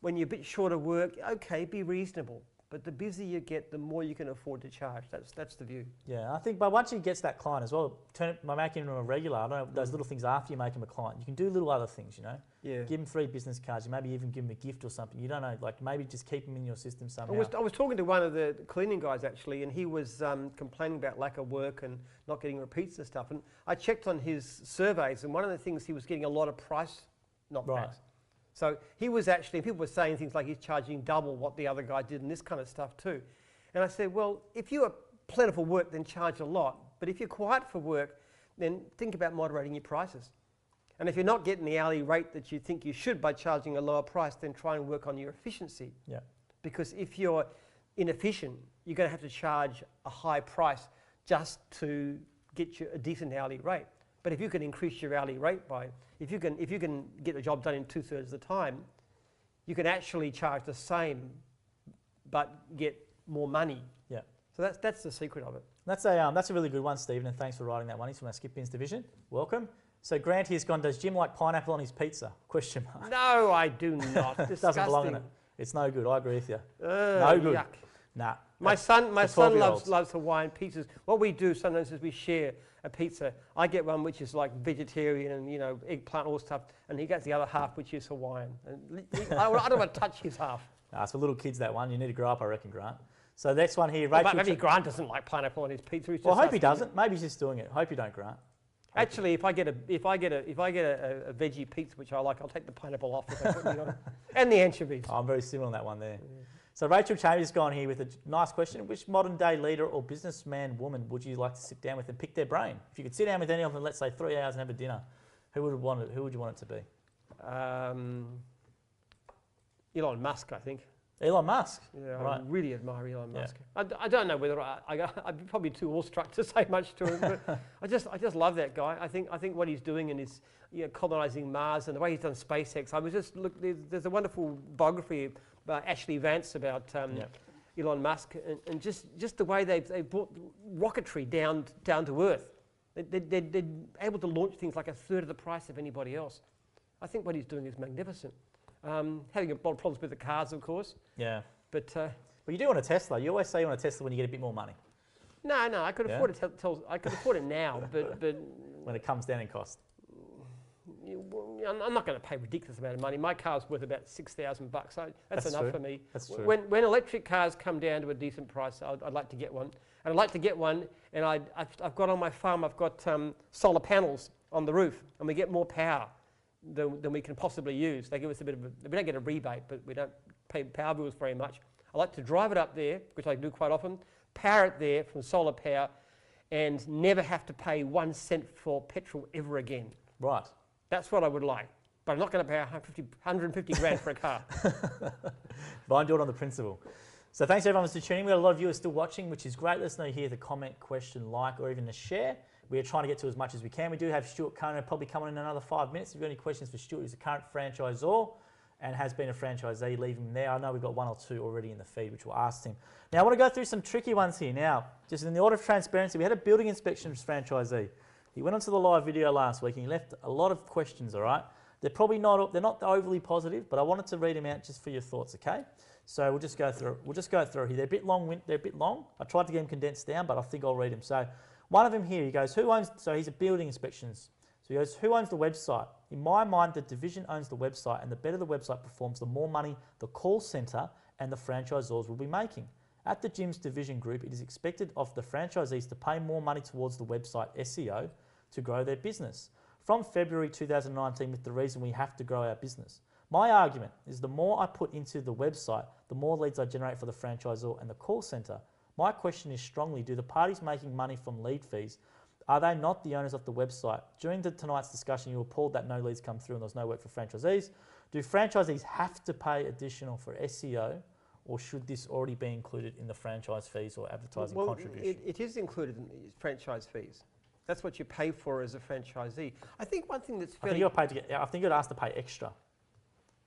when you're a bit short of work, okay, be reasonable. But the busier you get, the more you can afford to charge. That's the view. Yeah, I think, but once you get that client as well, by making them a regular, I don't know, those little things after you make them a client, you can do little other things, Yeah. Give them 3 business cards, you maybe even give them a gift or something. You don't know, like maybe just keep them in your system somehow. I was talking to one of the cleaning guys actually, and he was complaining about lack of work and not getting repeats and stuff. And I checked on his surveys, and one of the things he was getting a lot of price knockbacks. So he was actually, people were saying things like he's charging double what the other guy did and this kind of stuff too. And I said, well, if you are plentiful work, then charge a lot. But if you're quiet for work, then think about moderating your prices. And if you're not getting the hourly rate that you think you should by charging a lower price, then try and work on your efficiency. Yeah. Because if you're inefficient, you're going to have to charge a high price just to get you a decent hourly rate. But if you can increase your hourly rate by, if you can get the job done in 2/3 of the time, you can actually charge the same, but get more money. Yeah. So that's the secret of it. That's a really good one, Stephen, and thanks for writing that one. He's from our Skip Bins division. Welcome. So Grant here's gone, does Jim like pineapple on his pizza? Question mark. No, I do not. It doesn't belong in it. It's no good. I agree with you. No good. Yuck. Nah. My son for 12-year-olds. loves Hawaiian pizzas. What we do sometimes is we share a pizza. I get one which is like vegetarian and, you know, eggplant, all stuff, and he gets the other half, which is Hawaiian. And I don't want to touch his half. Nah, it's for little kids, that one. You need to grow up, I reckon, Grant. So next one here, Well, Rachel. maybe Grant doesn't like pineapple on his pizza. Well, I hope he doesn't. Maybe he's just doing it. Hope you don't, Grant. Actually, if I get a veggie pizza which I like, I'll take the pineapple off if they put me on, and the anchovies. Oh, I'm very similar on that one there. So Rachel Chambers has gone here with a nice question. Which modern day leader or businessman woman would you like to sit down with and pick their brain? If you could sit down with any of them, let's say 3 hours and have a dinner, who would you want it to be? Elon Musk, I think. Elon Musk? Yeah, right. I really admire Elon Musk. Yeah. I don't know whether I'd be probably too awestruck to say much to him, but I just love that guy. I think what he's doing and is, you know, colonising Mars and the way he's done SpaceX. I was just there's a wonderful biography by Ashley Vance about Elon Musk and just the way they've brought rocketry down to Earth. They're able to launch things like a third of the price of anybody else. I think what he's doing is magnificent. Having a lot of problems with the cars, of course. Yeah. But you do want a Tesla. You always say you want a Tesla when you get a bit more money. No, I could afford it. I could afford it now, but when it comes down in cost. I'm not going to pay a ridiculous amount of money. My car's worth about $6,000. So that's enough true. for me. That's true. When electric cars come down to a decent price, I'd like to get one. And I'd like to get one. And I've got on my farm, I've got solar panels on the roof, and we get more power than we can possibly use. They give us we don't get a rebate, but we don't pay power bills very much. I like to drive it up there, which I do quite often, power it there from solar power, and never have to pay 1 cent for petrol ever again. Right. That's what I would like. But I'm not going to pay 150 grand for a car. But I do it on the principle. So thanks everyone for tuning in. We've got a lot of viewers still watching, which is great. Let us know here the comment, question, like, or even the share. We are trying to get to as much as we can. We do have Stuart Kono probably coming in another 5 minutes. If you've got any questions for Stuart, he's a current franchisor and has been a franchisee. Leave him there. I know we've got 1 or 2 already in the feed, which we'll ask him. Now, I want to go through some tricky ones here. Now, just in the order of transparency, we had a building inspections franchisee. He went onto the live video last week and he left a lot of questions, all right? They're probably they're not overly positive, but I wanted to read them out just for your thoughts, okay? So we'll just go through here. They're a bit long. I tried to get them condensed down, but I think I'll read them. So one of them here, he goes, so he's a building inspections. So he goes, who owns the website? In my mind, the division owns the website, and the better the website performs, the more money the call centre and the franchisors will be making. At the Jim's division group, it is expected of the franchisees to pay more money towards the website SEO to grow their business. From February 2019, with the reason we have to grow our business. My argument is the more I put into the website, the more leads I generate for the franchisor and the call centre. My question is strongly, do the parties making money from lead fees, are they not the owners of the website? During tonight's discussion, you were appalled that no leads come through and there's no work for franchisees. Do franchisees have to pay additional for SEO, or should this already be included in the franchise fees or advertising contribution? It is included in franchise fees. That's what you pay for as a franchisee. I think one thing that's fairly... I think you're asked to pay extra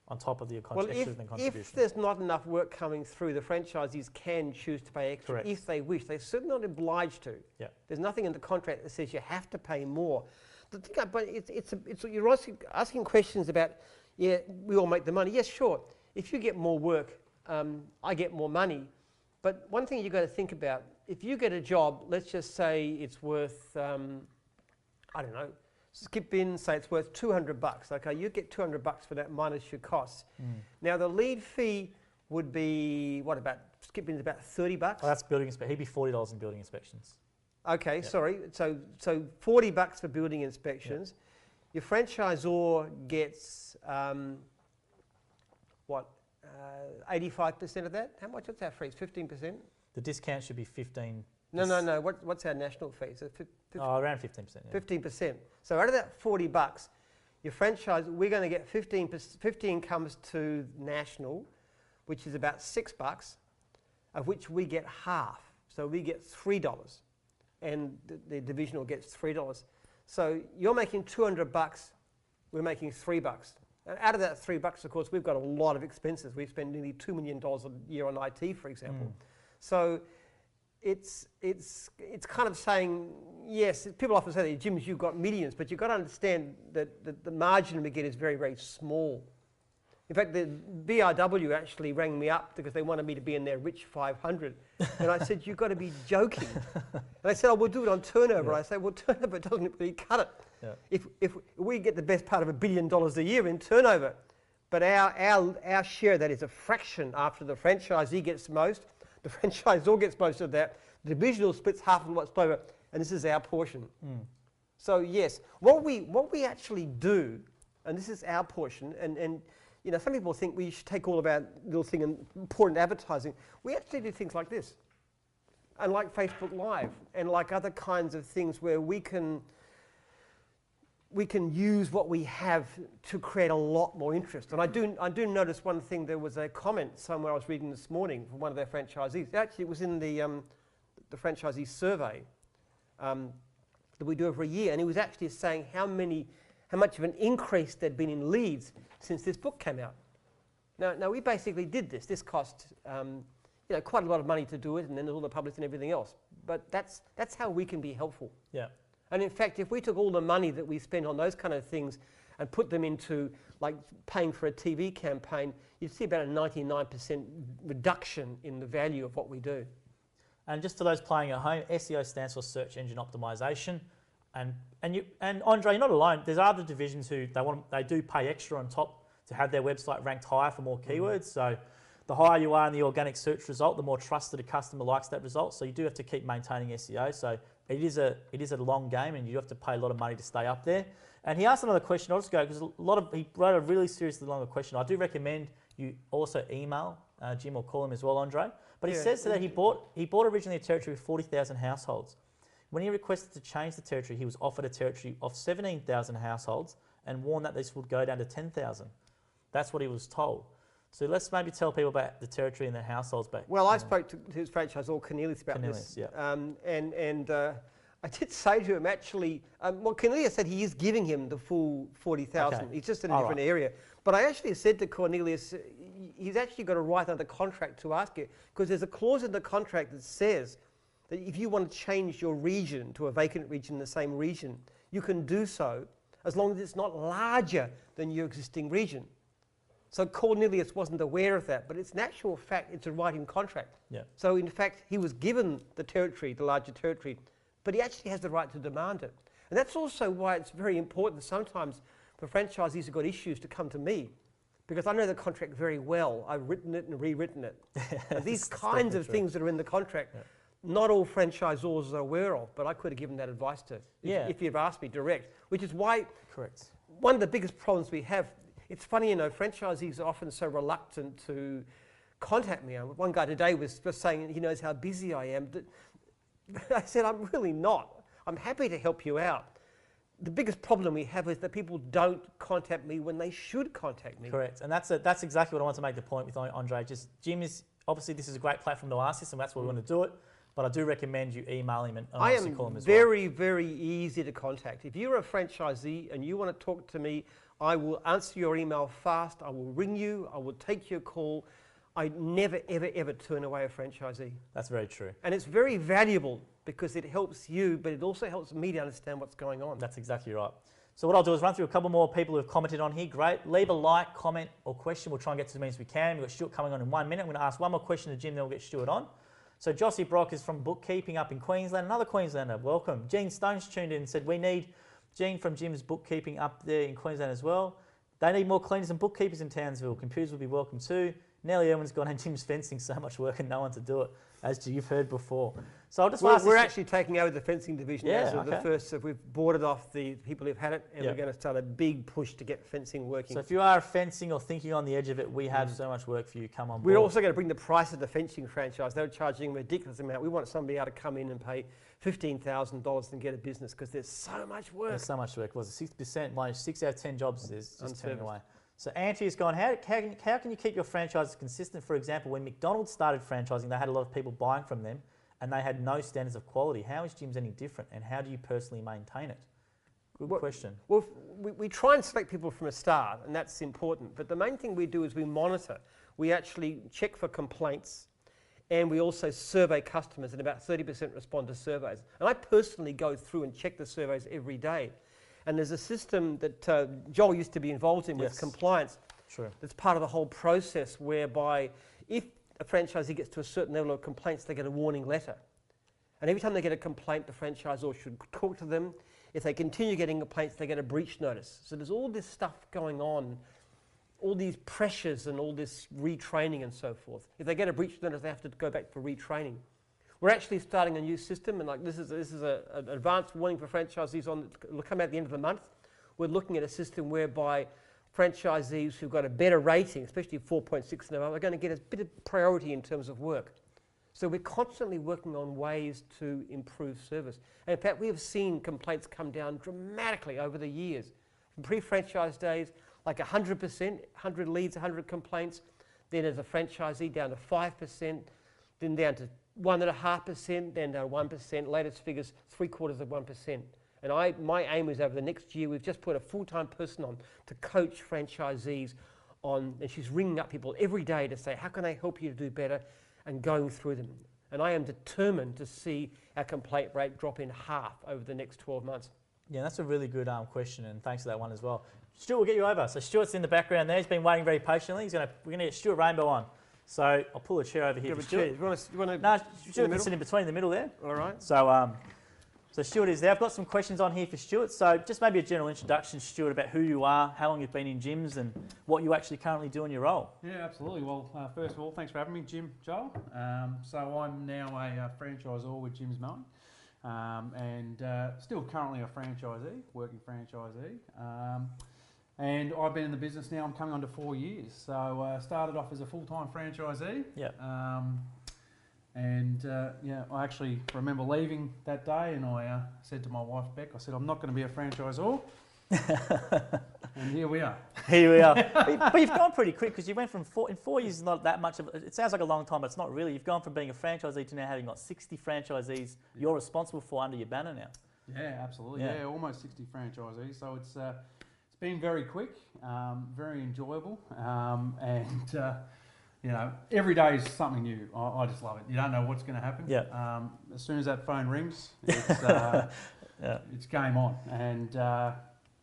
on top of the contribution. If there's not enough work coming through, the franchisees can choose to pay extra. Correct. If they wish. They're certainly not obliged to. Yeah. There's nothing in the contract that says you have to pay more. The thing, but you're asking questions about, yeah, we all make the money. Yes, sure. If you get more work, I get more money. But one thing you've got to think about, if you get a job, let's just say it's worth, I don't know, skip in, say it's worth $200. Okay, you get $200 for that minus your costs. Now the lead fee would be, what about, skip in's about $30? Oh, that's building inspection. He'd be $40 in building inspections. Okay, yep. Sorry. So $40 for building inspections. Yep. Your franchisor gets, 85% of that? How much? What's our fees? 15%? The discount should be 15%. No. What's our national fee? So around 15%. Yeah. 15%. So out of that $40, your franchise, we're going to get 15 comes to national, which is about $6, of which we get half. So we get $3, and the divisional gets $3. So you're making $200, we're making $3. And out of that $3, of course, we've got a lot of expenses. We spend nearly $2 million a year on IT, for example. So it's kind of saying, yes, people often say, Jim's, you've got millions, but you've got to understand that the margin we get is very, very small. In fact, the BRW actually rang me up because they wanted me to be in their Rich 500. And I said, you've got to be joking. And they said, oh, we'll do it on turnover. Yeah. I said, well, turnover doesn't really cut it. Yeah. If we get the best part of $1 billion a year in turnover, but our share of that is a fraction after the franchisee gets most, the franchisor gets most of that, the divisional splits half of what's over, and this is our portion. So yes, what we actually do, and this is our portion, and you know, some people think we should take all of our little thing and pour it into advertising. We actually do things like this, and like Facebook Live, and like other kinds of things where we can use what we have to create a lot more interest. And I do notice one thing. There was a comment somewhere I was reading this morning from one of their franchisees. Actually, it was in the franchisee survey that we do every year, and he was actually saying how much of an increase there'd been in leads since this book came out. Now we basically did this. This cost you know, quite a lot of money to do it, and then all the publicity and everything else. But that's how we can be helpful. Yeah. And in fact, if we took all the money that we spend on those kind of things and put them into like paying for a TV campaign, you'd see about a 99% reduction in the value of what we do. And just to those playing at home, SEO stands for search engine optimization. And Andre, you're not alone. There's other divisions who they do pay extra on top to have their website ranked higher for more keywords. So the higher you are in the organic search result, the more trusted a customer likes that result. So you do have to keep maintaining SEO. So it is a long game, and you have to pay a lot of money to stay up there. And he asked another question. I'll just go because he wrote a really seriously longer question. I do recommend you also email Jim or call him as well, Andre. But he says that he bought originally a territory with 40,000 households. When he requested to change the territory, he was offered a territory of 17,000 households and warned that this would go down to 10,000. That's what he was told. So let's maybe tell people about the territory and the households back. Well, I spoke to his franchisor Cornelius about this. Yeah. And I did say to him actually, well, Cornelius said he is giving him the full 40,000. Okay. He's just in a different area. But I actually said to Cornelius, he's actually got to write another contract to ask it, because there's a clause in the contract that says that if you want to change your region to a vacant region in the same region, you can do so as long as it's not larger than your existing region. So Cornelius wasn't aware of that, but it's an actual fact, it's a writing contract. Yeah. So in fact, he was given the territory, the larger territory, but he actually has the right to demand it. And that's also why it's very important sometimes for franchisees who've got issues to come to me, because I know the contract very well. I've written it and rewritten it. And these kinds of things that are in the contract, not all franchisors are aware of, but I could have given that advice to if you've asked me direct, which is why one of the biggest problems we have. It's funny, you know, franchisees are often so reluctant to contact me. One guy today was just saying he knows how busy I am. I said, I'm really not. I'm happy to help you out. The biggest problem we have is that people don't contact me when they should contact me. Correct, and that's exactly what I want to make the point with Andre. Just Jim is, obviously this is a great platform to ask this, and that's why we want to do it. But I do recommend you email him and obviously call him as well. I am very easy to contact. If you're a franchisee and you want to talk to me, I will answer your email fast. I will ring you. I will take your call. I never, ever turn away a franchisee. That's very true. And it's very valuable because it helps you, but it also helps me to understand what's going on. That's exactly right. So what I'll do is run through a couple more people who have commented on here. Great. Leave a like, comment, or question. We'll try and get to as many as we can. We've got Stuart coming on in 1 minute. I'm going to ask one more question to Jim, then we'll get Stuart on. So Jossie Brock is from Bookkeeping up in Queensland. Another Queenslander. Welcome. Gene Stone's tuned in and said, we need Gene from Jim's Bookkeeping up there in Queensland as well. They need more cleaners and bookkeepers in Townsville. Computers would be welcome too. Nellie Irwin's gone on Jim's fencing, so much work and no one to do it, as you've heard before. So I'll just ask we're actually taking over the fencing division as of the first. So we've boarded off the people who've had it, and we're going to start a big push to get fencing working. So if you are fencing or thinking on the edge of it, we have so much work for you. Come on board. We're also going to bring the price of the fencing franchise. They were charging a ridiculous amount. We want somebody able to come in and pay $15,000 and get a business because there's so much work. There's so much work. Was it 6%? My 6 out of 10 jobs is just turning away. So Auntie has gone, how can you keep your franchises consistent? For example, when McDonald's started franchising, they had a lot of people buying from them and they had no standards of quality. How is Jim's any different, and how do you personally maintain it? Good question. Well, we try and select people from a start, and that's important. But the main thing we do is we monitor. We actually check for complaints, and we also survey customers, and about 30% respond to surveys. And I personally go through and check the surveys every day. And there's a system that Joel used to be involved in with compliance. True. That's part of the whole process, whereby if a franchisee gets to a certain level of complaints, they get a warning letter. And every time they get a complaint, the franchisor should talk to them. If they continue getting complaints, they get a breach notice. So there's all this stuff going on, all these pressures and all this retraining and so forth. If they get a breach notice, they have to go back for retraining. We're actually starting a new system, and like this is an advanced warning for franchisees. It'll come out at the end of the month. We're looking at a system whereby franchisees who've got a better rating, especially 4.6 and above, are going to get a bit of priority in terms of work. So we're constantly working on ways to improve service. And in fact, we have seen complaints come down dramatically over the years. From pre-franchise days, like 100%, 100 leads, 100 complaints. Then as a franchisee, down to 5%, then down to 1.5%, then down to 1%. Latest figures, 0.75%. And my aim is over the next year, we've just put a full-time person on to coach franchisees on, and she's ringing up people every day to say, how can I help you to do better, and going through them. And I am determined to see our complaint rate drop in half over the next 12 months. Yeah, that's a really good question, and thanks for that one as well. Stuart, we'll get you over. So Stuart's in the background there. He's been waiting very patiently. We're going to get Stuart Rainbow on. So I'll pull a chair over here for Stuart. You want to No, Stuart can sit in between the middle there. All right. So Stuart is there. I've got some questions on here for Stuart. So just maybe a general introduction, Stuart, about who you are, how long you've been in gyms, and what you actually currently do in your role. Yeah, absolutely. Well, first of all, thanks for having me, Jim, Joel. So I'm now a franchisor with Jim's Melbourne, and still currently a franchisee, working franchisee. And I've been in the business now, I'm coming on to 4 years. So started off as a full-time franchisee. Yeah. I actually remember leaving that day, and I said to my wife, Beck, I said, I'm not going to be a franchisor. And here we are. Here we are. But you've gone pretty quick, because you went from in 4 years, is not that much of it sounds like a long time, but it's not really. You've gone from being a franchisee to now having got 60 franchisees you're responsible for under your banner now. Yeah, absolutely. Yeah, almost 60 franchisees. So it's been very quick, very enjoyable, every day is something new. I just love it. You don't know what's going to happen. Yeah. As soon as that phone rings, it's, it's game on. And I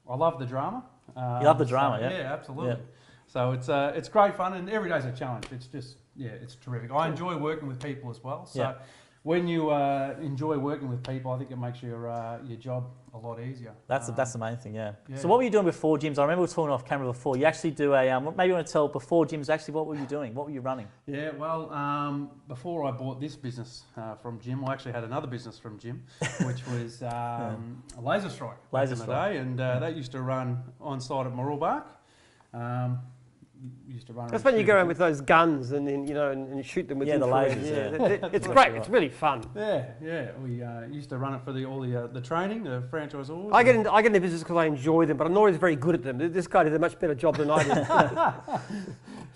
love the drama. You love the drama, yeah? Yeah, absolutely. Yeah. So it's great fun, and every day's a challenge. It's just, it's terrific. I enjoy working with people as well. So when you enjoy working with people, I think it makes your job a lot easier. That's the main thing, yeah. So what were you doing before gyms? I remember we were talking off camera before. You actually do maybe you want to tell before gyms, actually what were you doing? What were you running? Yeah, well, before I bought this business from Jim, I actually had another business from Jim, which was a Laser Strike back in the day, and that used to run on site at Mooroolbark. Used to run. That's when you go around with those guns and then and shoot them with the lasers. It's great. It's really fun. Yeah. We used to run it for all the training, the franchisors. I get into business because I enjoy them, but I'm not always very good at them. This guy did a much better job than I did.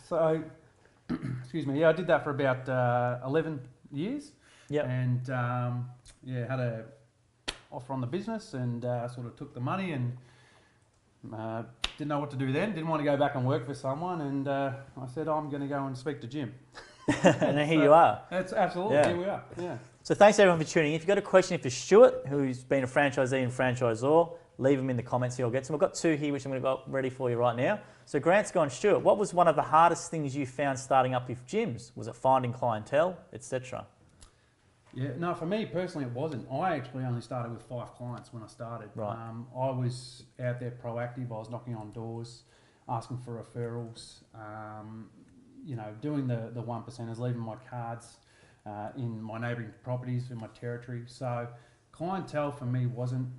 So, excuse me. Yeah, I did that for about 11 years. Yeah. And had a offer on the business, and sort of took the money and. Didn't know what to do then, didn't want to go back and work for someone, and I said, I'm going to go and speak to Jim. And then here you are. That's absolutely, here we are, yeah. So thanks everyone for tuning in. If you've got a question for Stuart, who's been a franchisee and franchisor, leave them in the comments here, I'll get to them. I've got two here which I'm going to go ready for you right now. So Grant's gone, Stuart, what was one of the hardest things you found starting up with gyms? Was it finding clientele, etc.? Yeah, no, for me personally it wasn't. I actually only started with 5 clients when I started. Right. I was out there proactive. I was knocking on doors, asking for referrals, doing the 1%ers, leaving my cards in my neighbouring properties in my territory. So clientele for me wasn't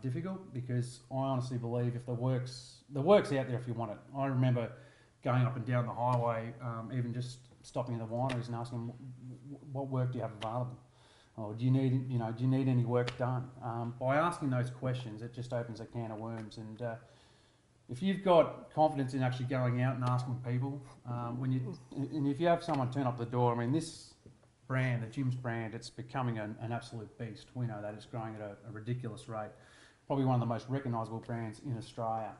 difficult, because I honestly believe if the work's out there if you want it. I remember going up and down the highway, even just stopping in the wineries and asking them, what work do you have available? Or do you need any work done? By asking those questions, it just opens a can of worms. And if you've got confidence in actually going out and asking people, and if you have someone turn up the door, I mean, this brand, the Jim's brand, it's becoming an absolute beast. We know that it's growing at a ridiculous rate. Probably one of the most recognisable brands in Australia.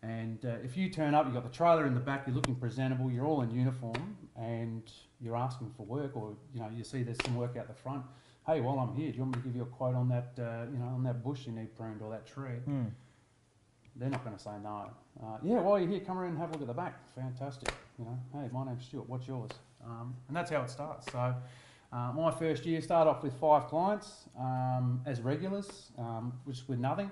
And if you turn up, you've got the trailer in the back, you're looking presentable, you're all in uniform, and you're asking for work, or you see there's some work out the front. Hey, while I'm here, do you want me to give you a quote on that, on that bush you need pruned or that tree? they're not going to say no. Yeah, while you're here, come around and have a look at the back. Fantastic. Hey, my name's Stuart. What's yours? And that's how it starts. So my first year started off with 5 clients as regulars, which with nothing.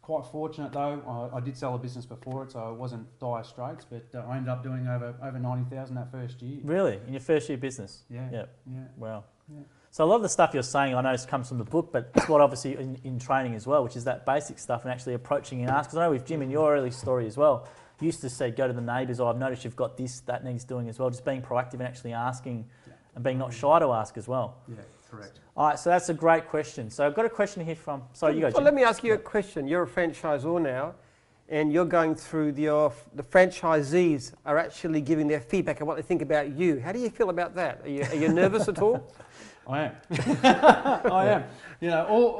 Quite fortunate though. I did sell a business before it, so it wasn't dire straits. But I ended up doing over 90,000 that first year. Really, in your first year business? Yeah. Yeah. Yeah. Wow. Yeah. So a lot of the stuff you're saying, I know, comes from the book, but it's what obviously in training as well, which is that basic stuff and actually approaching and asking. Because I know with Jim, in your early story as well, you used to say, go to the neighbours, I've noticed you've got this, that needs doing as well. Just being proactive and actually asking and being not shy to ask as well. Yeah, correct. All right, so that's a great question. So I've got a question here from, sorry, you go, Jim. Well, let me ask you a question. You're a franchisor now, and you're going through the franchisees are actually giving their feedback on what they think about you. How do you feel about that? Are you nervous at all? I am. I am.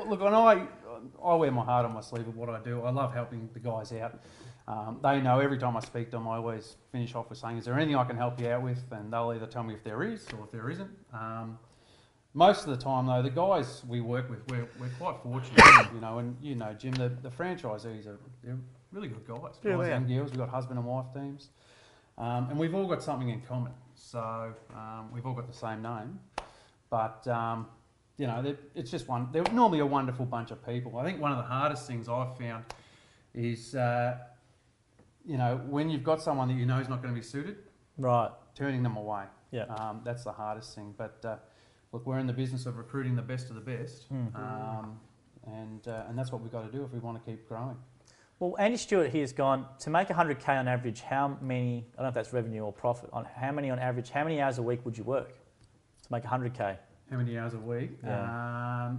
Look, when I wear my heart on my sleeve of what I do. I love helping the guys out. They know every time I speak to them, I always finish off with saying, is there anything I can help you out with? And they'll either tell me if there is or if there isn't. Most of the time, though, the guys we work with, we're quite fortunate, and Jim, the franchisees they're really good guys. Yeah, Guys and girls, we've got husband and wife teams. And we've all got something in common. So we've all got the same name. But, it's just they're normally a wonderful bunch of people. I think one of the hardest things I've found is, when you've got someone that you know is not going to be suited, right, turning them away. Yeah. That's the hardest thing. But, look, we're in the business of recruiting the best of the best. And that's what we've got to do if we want to keep growing. Well, Andy Stewart here has gone, to make 100K on average, how many, I don't know if that's revenue or profit, on average, how many hours a week would you work to make 100K? How many hours a week? Yeah.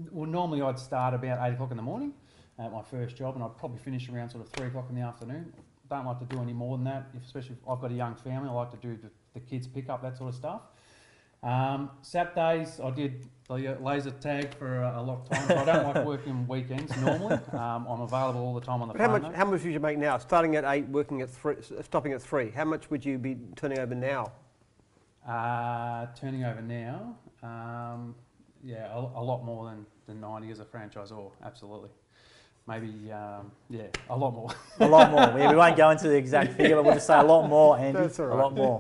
Well, normally I'd start about 8 o'clock in the morning at my first job, and I'd probably finish around sort of 3 o'clock in the afternoon. Don't like to do any more than that, especially if I've got a young family. I like to do the kids pick up, that sort of stuff. Saturdays, I did the laser tag for a lot of time, so I don't like working weekends normally. I'm available all the time on the phone. How much would you make now? Starting at 8, working at 3, stopping at 3. How much would you be turning over now? Turning over now, a lot more than 90 as a franchisor, absolutely. Maybe, a lot more. A lot more. Yeah, we won't go into the exact figure, but we'll just say a lot more, Andy. That's all right. A lot more.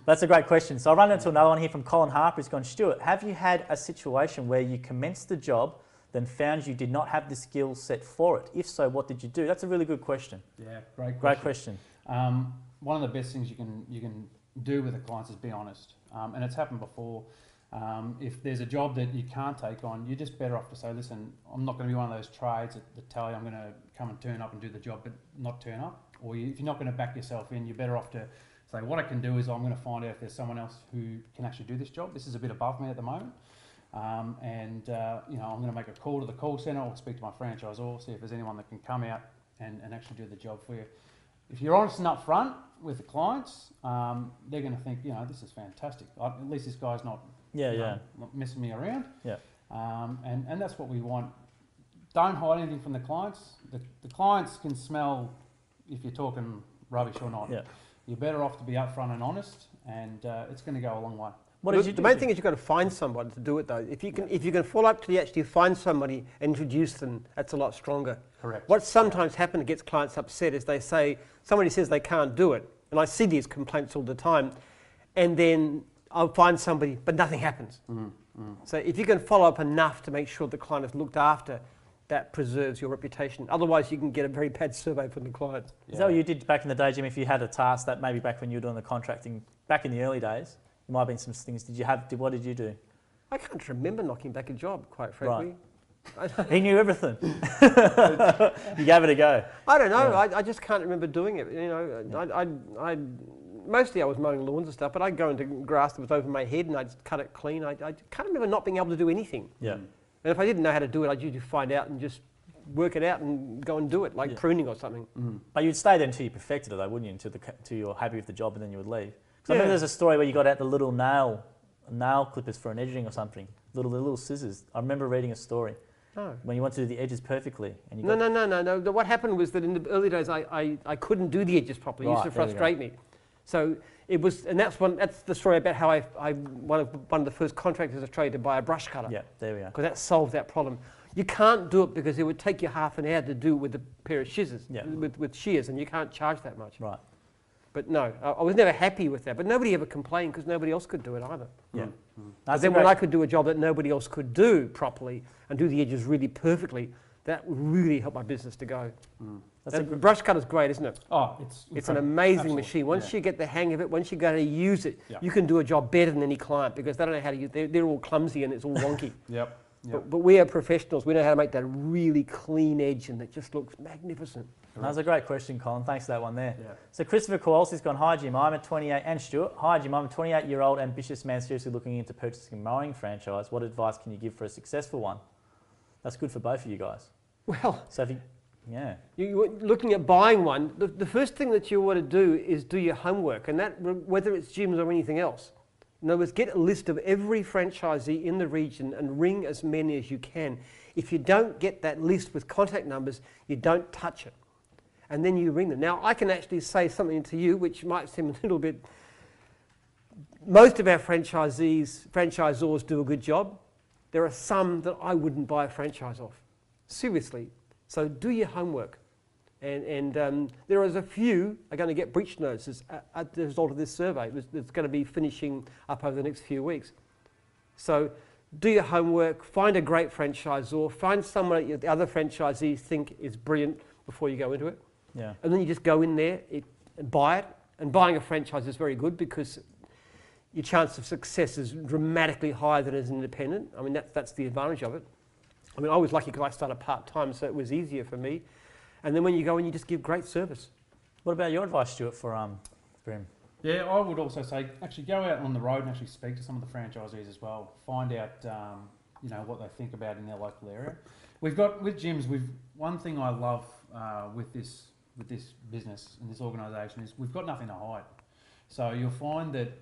That's a great question. So I'll run into another one here from Colin Harper. He's gone, Stuart, have you had a situation where you commenced the job, then found you did not have the skill set for it? If so, what did you do? That's a really good question. Yeah, great question. Great question. One of the best things you can do with the clients is be honest. And it's happened before. If there's a job that you can't take on, you're just better off to say, listen, I'm not going to be one of those trades that tell you I'm going to come and turn up and do the job but not turn up. Or if you're not going to back yourself in, you're better off to say, what I can do is I'm going to find out if there's someone else who can actually do this job. This is a bit above me at the moment. I'm going to make a call to the call centre or speak to my franchisor, see if there's anyone that can come out and actually do the job for you. If you're honest and upfront with the clients, they're going to think, this is fantastic. At least this guy's not, not messing me around. Yeah. And that's what we want. Don't hide anything from the clients. The clients can smell if you're talking rubbish or not. Yeah. You're better off to be upfront and honest, and it's going to go a long way. The main thing is you've got to find somebody to do it, though. If you can follow up till you actually find somebody and introduce them, that's a lot stronger. Correct. What sometimes happens that gets clients upset is they say, somebody says they can't do it, and I see these complaints all the time, and then I'll find somebody, but nothing happens. So if you can follow up enough to make sure the client is looked after, that preserves your reputation. Otherwise, you can get a very bad survey from the client. Is that what you did back in the day, Jim? If you had a task that maybe back when you were doing the contracting, back in the early days, there might have been some things. What did you do? I can't remember knocking back a job, quite frankly. Right. He knew everything. You gave it a go. I don't know. Yeah. I just can't remember doing it. I mostly I was mowing lawns and stuff, but I'd go into grass that was over my head and I'd cut it clean. I can't remember not being able to do anything. Yeah. And if I didn't know how to do it, I'd usually find out and just work it out and go and do it, like pruning or something. But you'd stay there until you perfected it, though, wouldn't you? Until you were happy with the job, and then you would leave. Because I remember there's a story where you got out the little nail clippers for an edging or something, the little scissors. I remember reading a story when you want to do the edges perfectly. And you No. What happened was that in the early days, I couldn't do the edges properly. It used to frustrate me. So it was, and that's the story about how one of the first contractors I tried to buy a brush cutter. Yeah, there we are. Because that solved that problem. You can't do it because it would take you half an hour to do it with a pair of scissors, Yeah. with shears, and you can't charge that much. Right. But no, I was never happy with that. But nobody ever complained because nobody else could do it either. Yeah. But That's then a when great- I could do a job that nobody else could do properly and do the edges really perfectly, that really helped my business to go. That's a The brush cutter's great, isn't it? Oh, It's an incredible. amazing Absolutely. machine. Once Yeah. you get the hang of it, once you go to use it, Yeah. you can do a job better than any client because they don't know how to use it. They're all clumsy and it's all wonky. Yep. But we are professionals. We know how to make that really clean edge and it just looks magnificent. That was a great question, Colin. Thanks for that one there. Yeah. So Christopher Kowalski's gone, hi Jim, I'm a 28, and Stuart, hi Jim, I'm a 28-year-old ambitious man seriously looking into purchasing a mowing franchise. What advice can you give for a successful one? That's good for both of you guys. Well, So if you, yeah, you're looking at buying one, the first thing that you want to do is do your homework, and that whether it's gyms or anything else. In other words, get a list of every franchisee in the region and ring as many as you can. If you don't get that list with contact numbers, you don't touch it. And then you ring them. Now, I can actually say something to you which might seem a little bit... Most of our franchisors do a good job. There are some that I wouldn't buy a franchise of. Seriously. So do your homework. And there is a few are going to get breach notices as the result of this survey. It's going to be finishing up over the next few weeks. So do your homework, find a great franchisor, find someone that the other franchisees think is brilliant before you go into it. yeah, And then you just go in there and buy it. And buying a franchise is very good because your chance of success is dramatically higher than as an independent. I mean, that's the advantage of it. I mean, I was lucky because I started part-time, so it was easier for me. And then when you go in, you just give great service. what about your advice, Stuart, for him? Yeah, I would also say actually go out on the road and actually speak to some of the franchisees as well. Find out, you know, what they think about in their local area. We've got with gyms. One thing I love with this business and this organisation is we've got nothing to hide. So you'll find that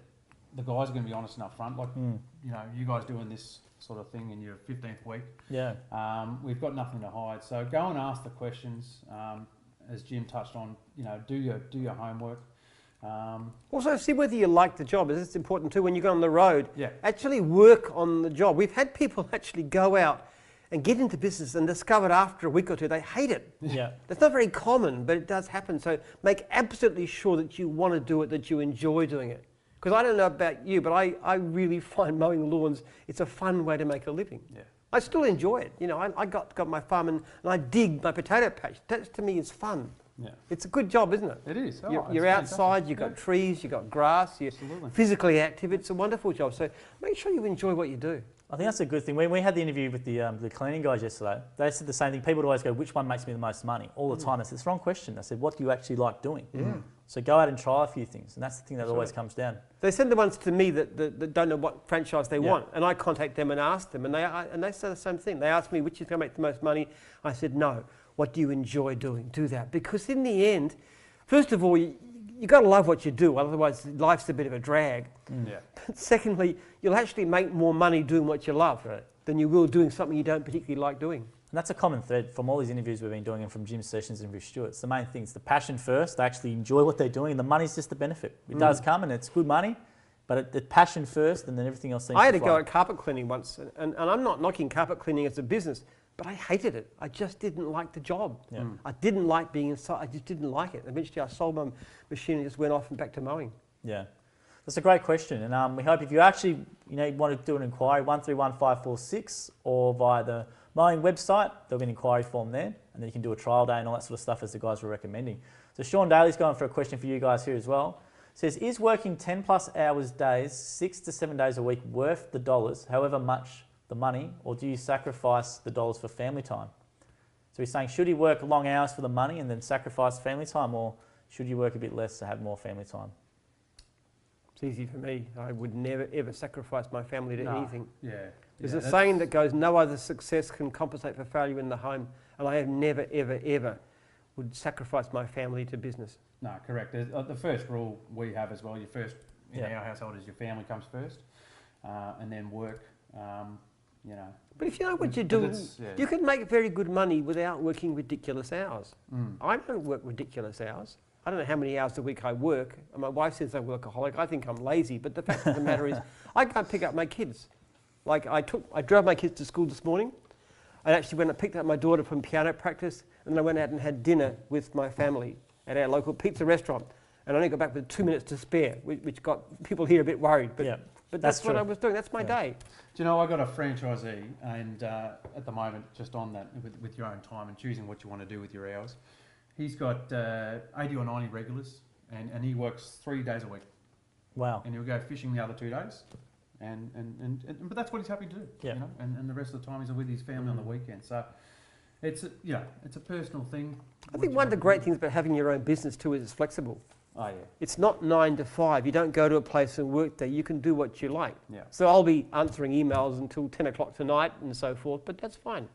the guys are going to be honest and upfront. Like you know, you guys doing this sort of thing in your 15th week. Yeah, We've got nothing to hide. So go and ask the questions. As Jim touched on, you know, do your homework. Also, see whether you like the job. It's important too when you go on the road. Yeah. Actually work on the job. We've had people actually go out and get into business and discovered after a week or two they hate it. yeah, That's not very common, but it does happen. So make absolutely sure that you want to do it, that you enjoy doing it. Because I don't know about you, but I really find mowing lawns, it's a fun way to make a living. Yeah. I still enjoy it. You know, I got my farm and I dig my potato patch. That to me is fun. Yeah. It's a good job, isn't it? It is. Oh, You're it's outside, fantastic. you've got trees, you've got grass, you're Absolutely. physically active. It's a wonderful job. So make sure you enjoy what you do. I think that's a good thing. When we had the interview with the cleaning guys yesterday, they said the same thing. People would always go, which one makes me the most money? All the time. I said, it's the wrong question. I said, what do you actually like doing? So go out and try a few things. And that's the thing that always comes down. They send the ones to me that don't know what franchise they Yeah. want, and I contact them and ask them, and they say the same thing. They ask me which is going to make the most money. I said, no. What do you enjoy doing? Do that, because in the end, first of all, you got to love what you do. Otherwise, life's a bit of a drag. Yeah. But secondly, you'll actually make more money doing what you love than you will doing something you don't particularly like doing. And that's a common thread from all these interviews we've been doing and from Jim sessions and with Stuart. It's the main thing. It's the passion first. They actually enjoy what they're doing, and the money's just the benefit. It does come, and it's good money, but the passion first, and then everything else seems I had to to go at carpet cleaning once, and I'm not knocking carpet cleaning as a business, but I hated it. I just didn't like the job. Yeah. I didn't like being inside. I just didn't like it. Eventually, I sold my machine and just went off and back to mowing. Yeah. That's a great question, and we hope if you actually want to do an inquiry, 131546, or via the mowing website, there'll be an inquiry form there, and then you can do a trial day and all that sort of stuff as the guys were recommending. So Sean Daly's going for a question for you guys here as well. Says, is working 10 plus hours days, 6 to 7 days a week worth the dollars, however much the money, or do you sacrifice the dollars for family time? So he's saying, should he work long hours for the money and then sacrifice family time, or should you work a bit less to have more family time? It's easy for me. I would never, ever sacrifice my family to No. anything. Yeah. There's yeah, a saying that goes, no other success can compensate for failure in the home, and I have never, ever, ever would sacrifice my family to business. No, correct. The first rule we have as well, your first in Yeah. our household is your family comes first, and then work. You know. But if you know what But you do, it's- yeah. you can make very good money without working ridiculous hours. Mm. I don't work ridiculous hours. I don't know how many hours a week I work. And my wife says I'm a workaholic. I think I'm lazy. But the fact of the matter is, I can't pick up my kids. Like I drove my kids to school this morning. I actually went and picked up my daughter from piano practice, and then I went out and had dinner with my family at our local pizza restaurant. And I only got back with 2 minutes to spare, which got people here a bit worried. But that's what I was doing. That's my day. Do you know, I got a franchisee, and at the moment, just on that, with your own time and choosing what you want to do with your hours, he's got 80 or 90 regulars, and he works 3 days a week. Wow. And he'll go fishing the other 2 days, but that's what he's happy to do. Yeah. You know, and the rest of the time he's with his family on the weekend. So it's a personal thing. I think one of the great things about having your own business too is it's flexible. Oh yeah. It's not 9 to 5. You don't go to a place and work there. You can do what you like. Yeah. So I'll be answering emails until 10 o'clock tonight and so forth, but that's fine.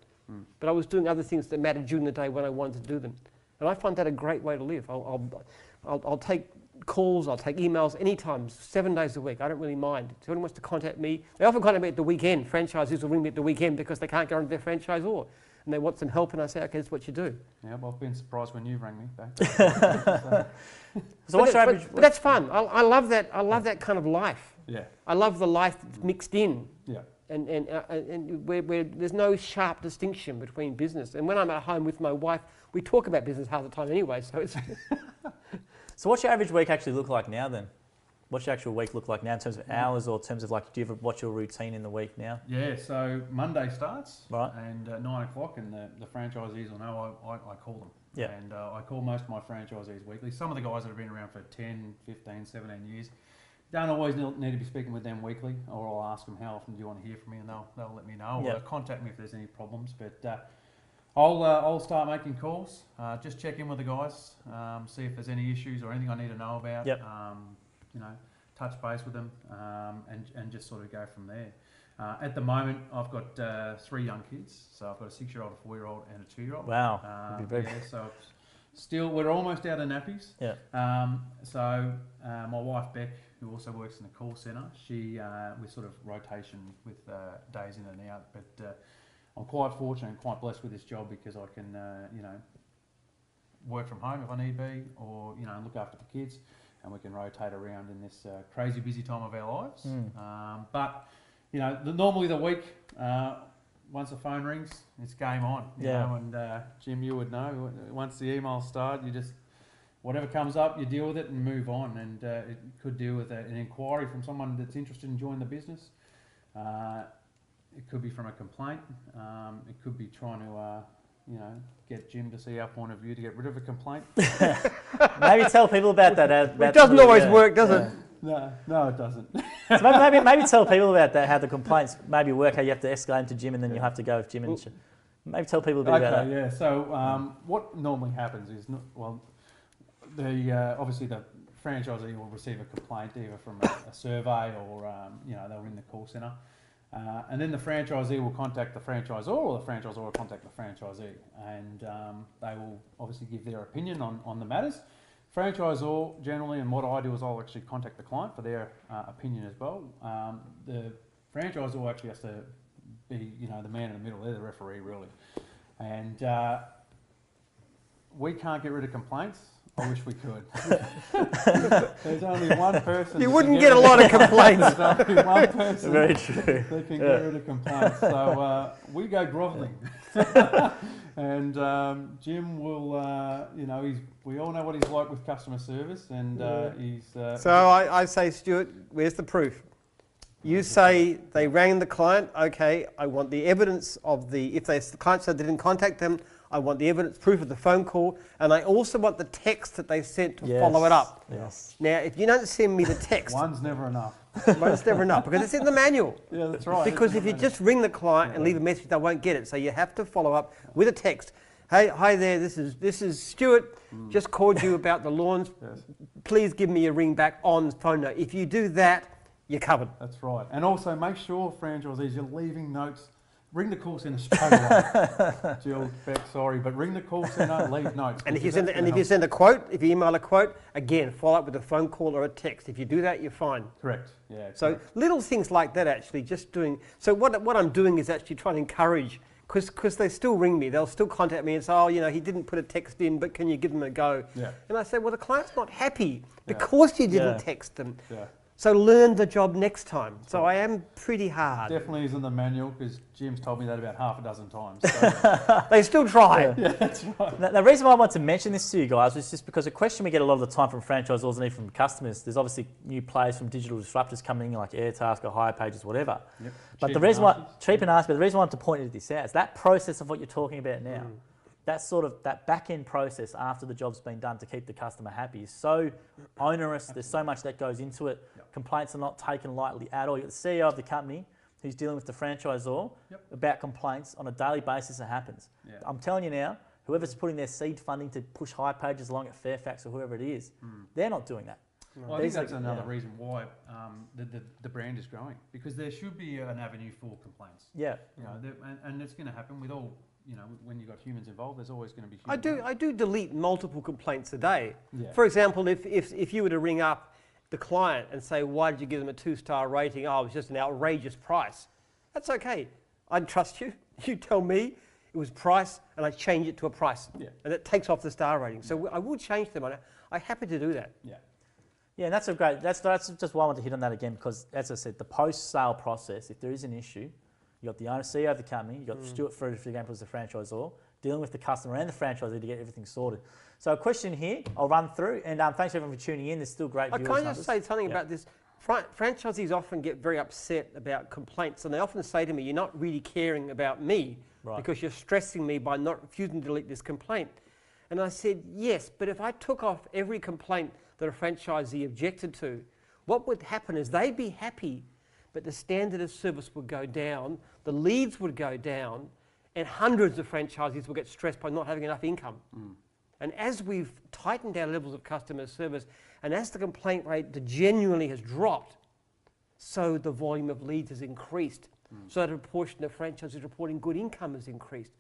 But I was doing other things that mattered during the day when I wanted to do them. And I find that a great way to live. I'll take calls, I'll take emails anytime, 7 days a week. I don't really mind. If anyone wants to contact me, they often contact me at the weekend. Franchisees will ring me at the weekend because they can't get onto their franchisor. And they want some help, and I say, okay, that's what you do. Yeah, well, I've been surprised when you rang me back. So what's your average? But that's fun. I love that. I love that kind of life. Yeah. I love the life that's mixed in. Yeah. And where there's no sharp distinction between business. And when I'm at home with my wife, we talk about business half the time anyway. So it's. So what's your average week actually look like now then? What's your actual week look like now in terms of hours, or in terms of like, do you ever watch your routine in the week now? Yeah, so Monday starts, right, and 9 o'clock, and the franchisees will know I call them. Yeah. And I call most of my franchisees weekly. Some of the guys that have been around for 10, 15, 17 years, don't always need to be speaking with them weekly, or I'll ask them how often do you want to hear from me, and they'll let me know, or contact me if there's any problems. But I'll start making calls, just check in with the guys, see if there's any issues or anything I need to know about. Yep. You know, touch base with them, and just sort of go from there. At the moment, I've got 3 young kids, so I've got a 6-year-old, a 4-year-old, and a 2-year-old. Wow. So still, we're almost out of nappies. Yeah. So my wife Beck, who also works in the call centre, we sort of rotation with days in and out. But I'm quite fortunate and quite blessed with this job because I can, work from home if I need be, or look after the kids. And we can rotate around in this crazy busy time of our lives. But, normally the week, once the phone rings, it's game on. You know, and Jim, you would know, once the emails start, you just, whatever comes up, you deal with it and move on. And it could deal with an inquiry from someone that's interested in joining the business. It could be from a complaint. It could be trying to... get Jim to see our point of view to get rid of a complaint. Maybe tell people about that. It doesn't always work, does it? No, it doesn't. So maybe tell people about that, how the complaints maybe work, how you have to escalate them to Jim and then you'll have to go with Jim. And maybe tell people a bit about that. Yeah. So what normally happens is, obviously the franchisee will receive a complaint either from a survey or, they'll ring the call centre. And then the franchisee will contact the franchisor, or the franchisor will contact the franchisee, and they will obviously give their opinion on the matters. Franchisor generally, and what I do is I'll actually contact the client for their opinion as well. The franchisor actually has to be, the man in the middle. They're the referee, really. And we can't get rid of complaints. I wish we could. There's only one person. You wouldn't get a lot of complaints. There's only one person Very true. that can get rid of complaints. So we go grovelling. And Jim will, we all know what he's like with customer service, and he's... So I say, Stuart, where's the proof? You say they rang the client, okay, I want the evidence of if the client said they didn't contact them, I want the evidence, proof of the phone call, and I also want the text that they sent to follow it up. Yes. Now, if you don't send me the text... One's never enough. One's never enough, because it's in the manual. Yeah, that's right. Because if you just ring the client and leave a message, they won't get it. So you have to follow up with a text. Hey, hi there, this is Stuart, just called you about the lawns. Yes. Please give me a ring back on phone note. If you do that, you're covered. That's right. And also make sure, franchisees, you're leaving notes. Ring the call centre straight away. Jill, Beck, sorry, but ring the call centre, leave notes. And if you send a quote, if you email a quote, again, follow up with a phone call or a text. If you do that, you're fine. Correct. Yeah. So correct. little things like that, actually, just doing. So what I'm doing is actually trying to encourage, because they still ring me, they'll still contact me and say, oh, he didn't put a text in, but can you give them a go? Yeah. And I say, well, the client's not happy because you didn't text them. Yeah. So learn the job next time. So I am pretty hard. Definitely is in the manual because Jim's told me that about half a dozen times. So. They still try. Yeah, that's right. The reason why I want to mention this to you guys is just because a question we get a lot of the time from franchisors and even from customers. There's obviously new players from digital disruptors coming in like Airtask or Hire Pages, whatever. Yep. But the reason why cheap and ask, but the reason I wanted to point this out is that process of what you're talking about now. That sort of that back end process after the job's been done to keep the customer happy is so onerous. There's so much that goes into it. Complaints are not taken lightly at all. You've got the CEO of the company who's dealing with the franchisor about complaints on a daily basis. It happens. I'm telling you now, whoever's putting their seed funding to push Hire Pages along at Fairfax or whoever it is, they're not doing that. Well, I think that's another reason why the brand is growing, because there should be an avenue for complaints. Yeah. You know, and it's going to happen with all. You know, when you've got humans involved, there's always going to be humans. I do delete multiple complaints a day. Yeah. For example, if you were to ring up the client and say, why did you give them a 2-star rating? Oh, it was just an outrageous price. That's okay. I'd trust you. You tell me it was price and I change it to a price. Yeah. And it takes off the star rating. So I will change them. I'm happy to do that. Yeah. Yeah, and that's just why I want to hit on that again, because as I said, the post-sale process, if there is an issue, you've got the owner, CEO of the company, you've got Stuart Fruit, for example, as the franchisor, dealing with the customer and the franchisee to get everything sorted. So a question here, I'll run through, and thanks everyone for tuning in. There's still great viewers. Can I just say something about this? Franchisees often get very upset about complaints, and they often say to me, you're not really caring about me because you're stressing me by not refusing to delete this complaint. And I said, yes, but if I took off every complaint that a franchisee objected to, what would happen is they'd be happy, but the standard of service would go down, the leads would go down, and hundreds of franchisees will get stressed by not having enough income. And as we've tightened our levels of customer service, and as the complaint rate genuinely has dropped, so the volume of leads has increased. So the proportion of franchisees reporting good income has increased.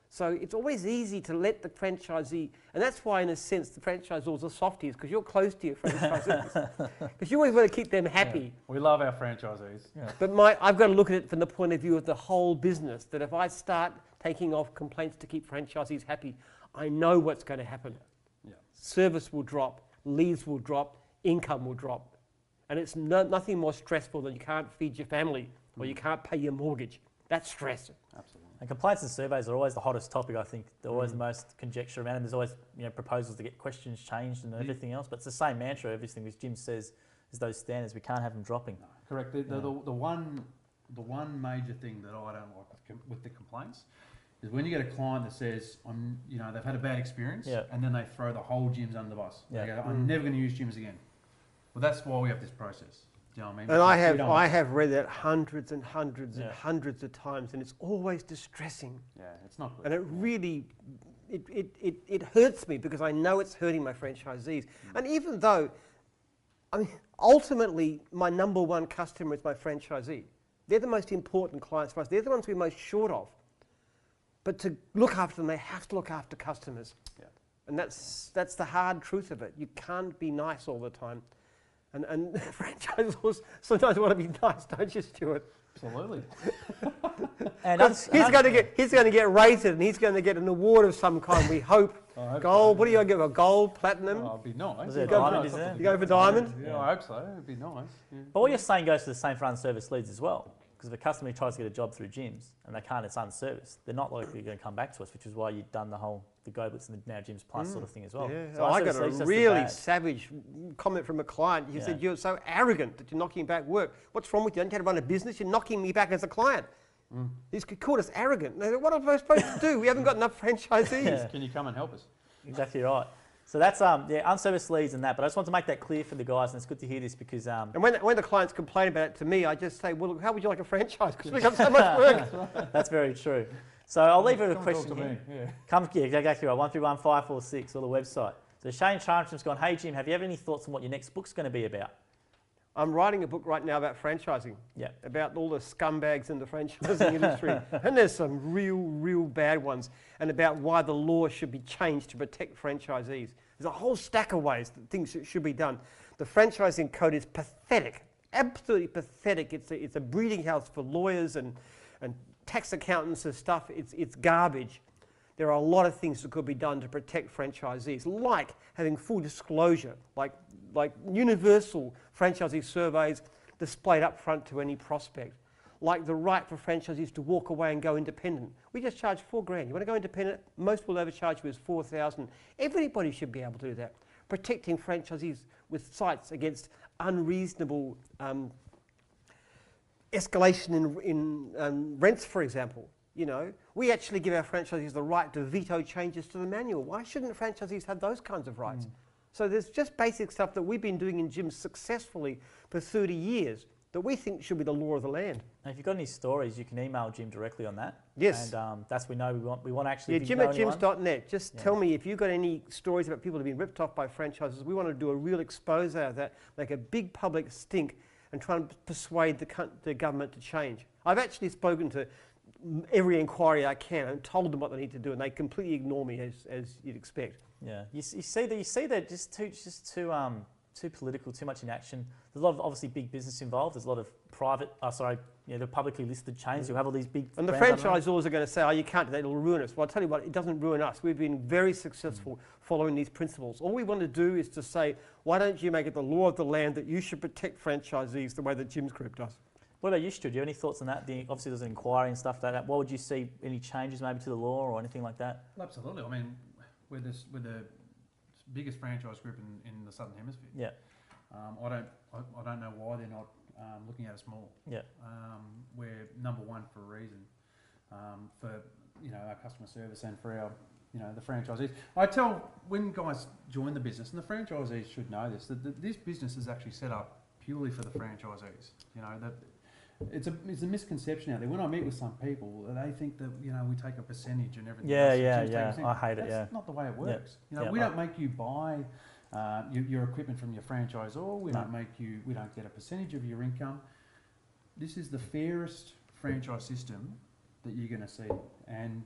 So it's always easy to let the franchisee, and that's why in a sense the franchisors are softies, because you're close to your franchisees. Because you always want to keep them happy. Yeah. We love our franchisees. Yeah. But I've got to look at it from the point of view of the whole business, that if I start taking off complaints to keep franchisees happy, I know what's going to happen. Yeah. Service will drop, leads will drop, income will drop. And it's nothing more stressful than you can't feed your family or you can't pay your mortgage. That's stress. Absolutely. And complaints and surveys are always the hottest topic, I think. They're always the most conjecture around, and there's always proposals to get questions changed and everything else. But it's the same mantra, everything which Jim says is those standards. We can't have them dropping. No, correct. The one major thing that I don't like with the complaints is when you get a client that says, they've had a bad experience, and then they throw the whole gyms under the bus. They go, I'm never going to use gyms again. Well, that's why we have this process. Do you know what I mean? And I have read that hundreds and hundreds and hundreds of times, and it's always distressing. Yeah, it's not good. And it really, it hurts me because I know it's hurting my franchisees. And even though, ultimately, my number one customer is my franchisee. They're the most important clients for us. They're the ones we're most short of. But to look after them, they have to look after customers. Yeah. And that's the hard truth of it. You can't be nice all the time. And franchisors sometimes want to be nice, don't you, Stuart? Absolutely. And he's going to get rated, and he's going to get an award of some kind. We hope. Gold. So. What do you give? A gold, platinum? Oh, it'd be nice. Is it diamond? Is it? You go for diamond? Yeah, I hope so. It'd be nice. Yeah. But what you're saying goes to the same for unserviced leads as well. Because if a customer tries to get a job through gyms and they can't, it's unserviced, they're not likely going to come back to us, which is why you've done the whole Go Blitz and the Now Gyms Plus sort of thing as well. Yeah. So I got a really savage comment from a client. He said, you're so arrogant that you're knocking back work. What's wrong with you? You don't know how to run a business. You're knocking me back as a client. He's called us arrogant. And I said, what am I supposed to do? We haven't got enough franchisees. Can you come and help us? Exactly right. So that's unserviced leads and that, but I just want to make that clear for the guys, and it's good to hear this because... and when the clients complain about it to me, I just say, well, how would you like a franchise? Because we've got so much work. That's very true. So I'll leave it with a question here. Exactly right, 131546, or the website. So Shane Charntram's gone, hey Jim, have you ever any thoughts on what your next book's going to be about? I'm writing a book right now about franchising, about all the scumbags in the franchising industry. And there's some real bad ones, and about why the law should be changed to protect franchisees. There's a whole stack of ways that things should be done. The franchising code is pathetic, absolutely pathetic. It's a breeding house for lawyers and tax accountants and stuff. It's garbage. There are a lot of things that could be done to protect franchisees, like having full disclosure, like like universal franchisee surveys displayed up front to any prospect, like the right for franchisees to walk away and go independent. We just charge $4,000. You want to go independent? Most will overcharge you is $4,000. Everybody should be able to do that. Protecting franchisees with sites against unreasonable escalation in rents, for example. You know, we actually give our franchisees the right to veto changes to the manual. Why shouldn't franchisees have those kinds of rights? So there's just basic stuff that we've been doing in gyms successfully for 30 years that we think should be the law of the land. And if you've got any stories, you can email Jim directly on that. Yes. And that's we know we want to actually. Yeah, Jim@gyms.net. Just tell me if you've got any stories about people who've been ripped off by franchises. We want to do a real expose out of that, make a big public stink, and try and persuade the government to change. I've actually spoken to every inquiry I can and told them what they need to do, and they completely ignore me as you'd expect. Yeah, you see that just too political, too much inaction. There's a lot of obviously big business involved. There's a lot of private, the publicly listed chains who have all these big. And the franchisors are going to say, "Oh, you can't do that; it'll ruin us." Well, I'll tell you what, it doesn't ruin us. We've been very successful following these principles. All we want to do is to say, "Why don't you make it the law of the land that you should protect franchisees the way that Jim's Group does?" What about you, Stu? Do you have any thoughts on that? Obviously, there's an inquiry and stuff like that. What would you see? Any changes maybe to the law or anything like that? Absolutely. I mean, we're the biggest franchise group in the Southern Hemisphere. Yeah. I don't know why they're not looking at us more. Yeah. We're number one for a reason, for our customer service and for our the franchisees. I tell when guys join the business, and the franchisees should know this, that this business is actually set up purely for the franchisees. That it's a misconception out there. When I meet with some people, they think that we take a percentage and everything. Yeah. I hate it. That's not the way it works. We don't make you buy your equipment from your franchisor. We don't get a percentage of your income. This is the fairest franchise system that you're going to see. And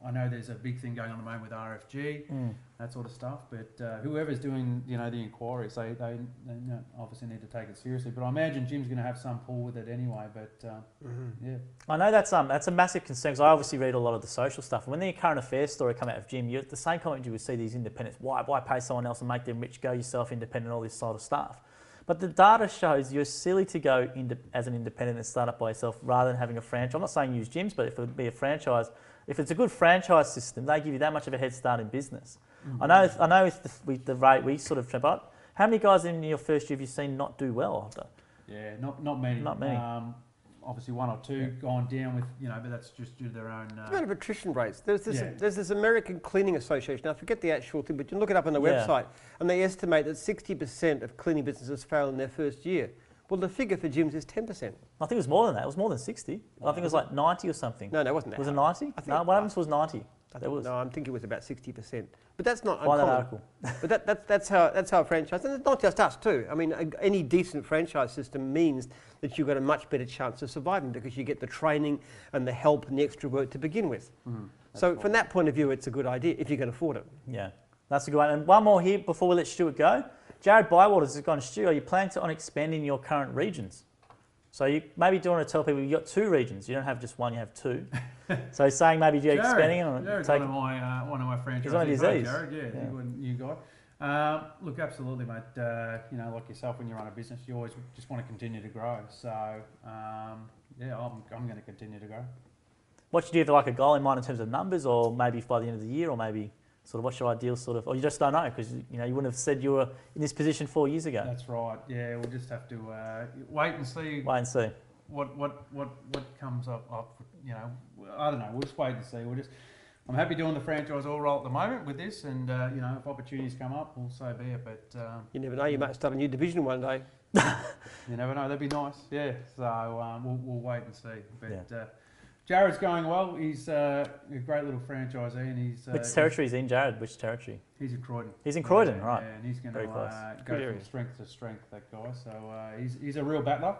I know there's a big thing going on at the moment with RFG, that sort of stuff. But whoever's doing the inquiries, they obviously need to take it seriously. But I imagine Jim's going to have some pull with it anyway. But yeah, I know that's a massive concern because I obviously read a lot of the social stuff. When the current affairs story come out of Jim, the same comment you would see these independents. Why pay someone else and make them rich? Go yourself independent. All this sort of stuff. But the data shows you're silly to go as an independent and start up by yourself rather than having a franchise. I'm not saying use gyms, but if it would be a franchise, if it's a good franchise system, they give you that much of a head start in business. I know with the rate we sort of trip up. How many guys in your first year have you seen not do well after? Yeah, not many. Not many. Obviously one or two gone down with, but that's just due to their own... It's a matter of attrition rates. There's this American Cleaning Association. I forget the actual thing, but you can look it up on the website, and they estimate that 60% of cleaning businesses fail in their first year. Well, the figure for gyms is 10%. I think it was more than that. It was more than 60. I think it was like 90 or something. No, it wasn't that. Was it 90? No, one of them was 90. No, I'm thinking it was about 60%. But that's not Find that uncommon. article. But that's how a franchise, and it's not just us too. I mean, any decent franchise system means that you've got a much better chance of surviving because you get the training and the help and the extra work to begin with. So from that point of view, it's a good idea if you can afford it. Yeah, that's a good one. And one more here before we let Stuart go. Jared Bywaters has gone, Stu, are you planning on expanding your current regions? So you maybe do want to tell people you've got 2 regions. You don't have just one, you have 2. So he's saying maybe you're expanding it. Jared's one of my franchisees. He's one of his Z's. Jared, you guy. Look, absolutely, mate. Like yourself, when you run a business, you always just want to continue to grow. So, I'm going to continue to grow. What do you have like a goal in mind in terms of numbers, or maybe by the end of the year, or maybe sort of what's your ideal sort of, or you just don't know because you wouldn't have said you were in this position 4 years ago. That's right. Yeah, we'll just have to wait and see. Wait and see. What comes up. I don't know. We'll just wait and see. I'm happy doing the franchise all role at the moment with this, and if opportunities come up, well, so be it. But you never know. You might start a new division one day. You never know. That'd be nice. Yeah. So we'll wait and see. But Jared's going well. He's a great little franchisee, and he's. Which territory is he in, Jared? Which territory? He's in Croydon. He's in Croydon, right? Yeah, and he's going to Very close. go from strength to strength. That guy. So he's a real battler.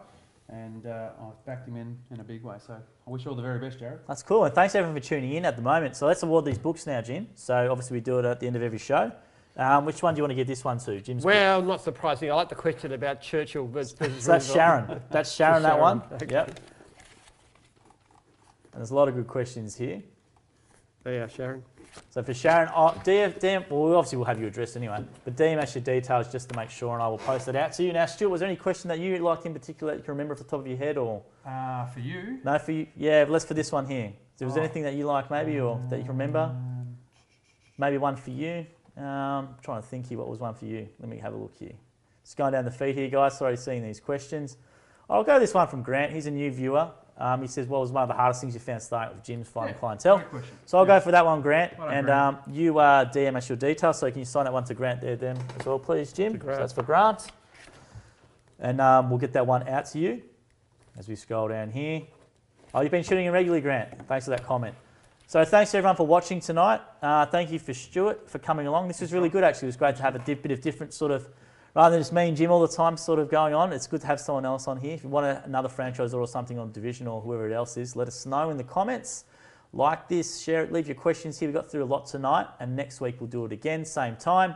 And I've backed him in a big way. So I wish you all the very best, Jared. That's cool. And thanks everyone for tuning in at the moment. So let's award these books now, Jim. So obviously we do it at the end of every show. Which one do you want to give this one to? Jim's Well, book. not surprising. I like the question about Churchill versus So that's Sharon. That's Sharon, that one. Okay. Yep. And there's a lot of good questions here. Yeah, Sharon. So for Sharon, DM, well, we obviously will have your address anyway, but DM us your details just to make sure, and I will post it out to you. Now, Stuart, was there any question that you liked in particular that you can remember off the top of your head, or? For you? No, for you. Yeah, let's for this one here. So was there anything that you like, maybe, or that you can remember? Maybe one for you. Trying to think here, what was one for you? Let me have a look here. Just going down the feed here, guys. Sorry, seeing these questions. I'll go this one from Grant. He's a new viewer. He says, what was one of the hardest things you found starting with gyms, finding clientele? Great question. So I'll go for that one, Grant. Well and done, you DM us your details. So can you sign that one to Grant there, then as well, please, Jim? So that's for Grant. And we'll get that one out to you as we scroll down here. Oh, you've been tuning in regularly, Grant. Thanks for that comment. So thanks everyone for watching tonight. Thank you for Stuart for coming along. This was really good, actually. It was great to have a bit of different sort of, rather than just me and Jim all the time sort of going on. It's good to have someone else on here. If you want another franchisor or something on Division or whoever it else is, let us know in the comments. Like this, share it, leave your questions here. We got through a lot tonight, and next week we'll do it again, same time.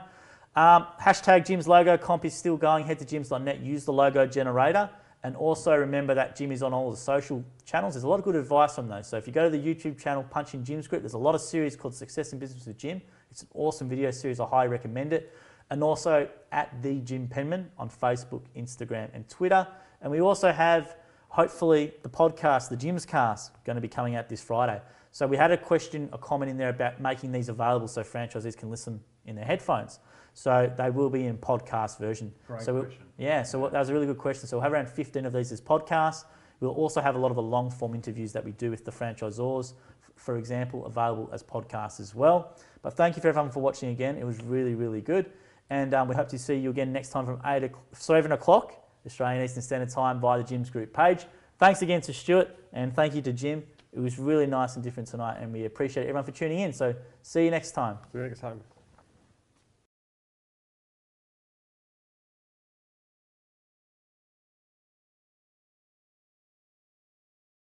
Hashtag Jim's logo comp is still going. Head to gyms.net, use the logo generator. And also remember that Jim is on all the social channels. There's a lot of good advice on those. So if you go to the YouTube channel, punch in Jim's Group, there's a lot of series called Success in Business with Jim. It's an awesome video series. I highly recommend it. And also at the Jim Penman on Facebook, Instagram, and Twitter. And we also have, hopefully, the podcast, the Jim's Cast, going to be coming out this Friday. So we had a comment in there about making these available so franchisees can listen in their headphones. So they will be in podcast version. Great question. That was a really good question. So we'll have around 15 of these as podcasts. We'll also have a lot of the long form interviews that we do with the franchisors, for example, available as podcasts as well. But thank you for everyone for watching again. It was really, really good. And we hope to see you again next time from 7 o'clock Australian Eastern Standard Time via the Jim's Group page. Thanks again to Stuart, and thank you to Jim. It was really nice and different tonight, and we appreciate everyone for tuning in. So see you next time. See you next time.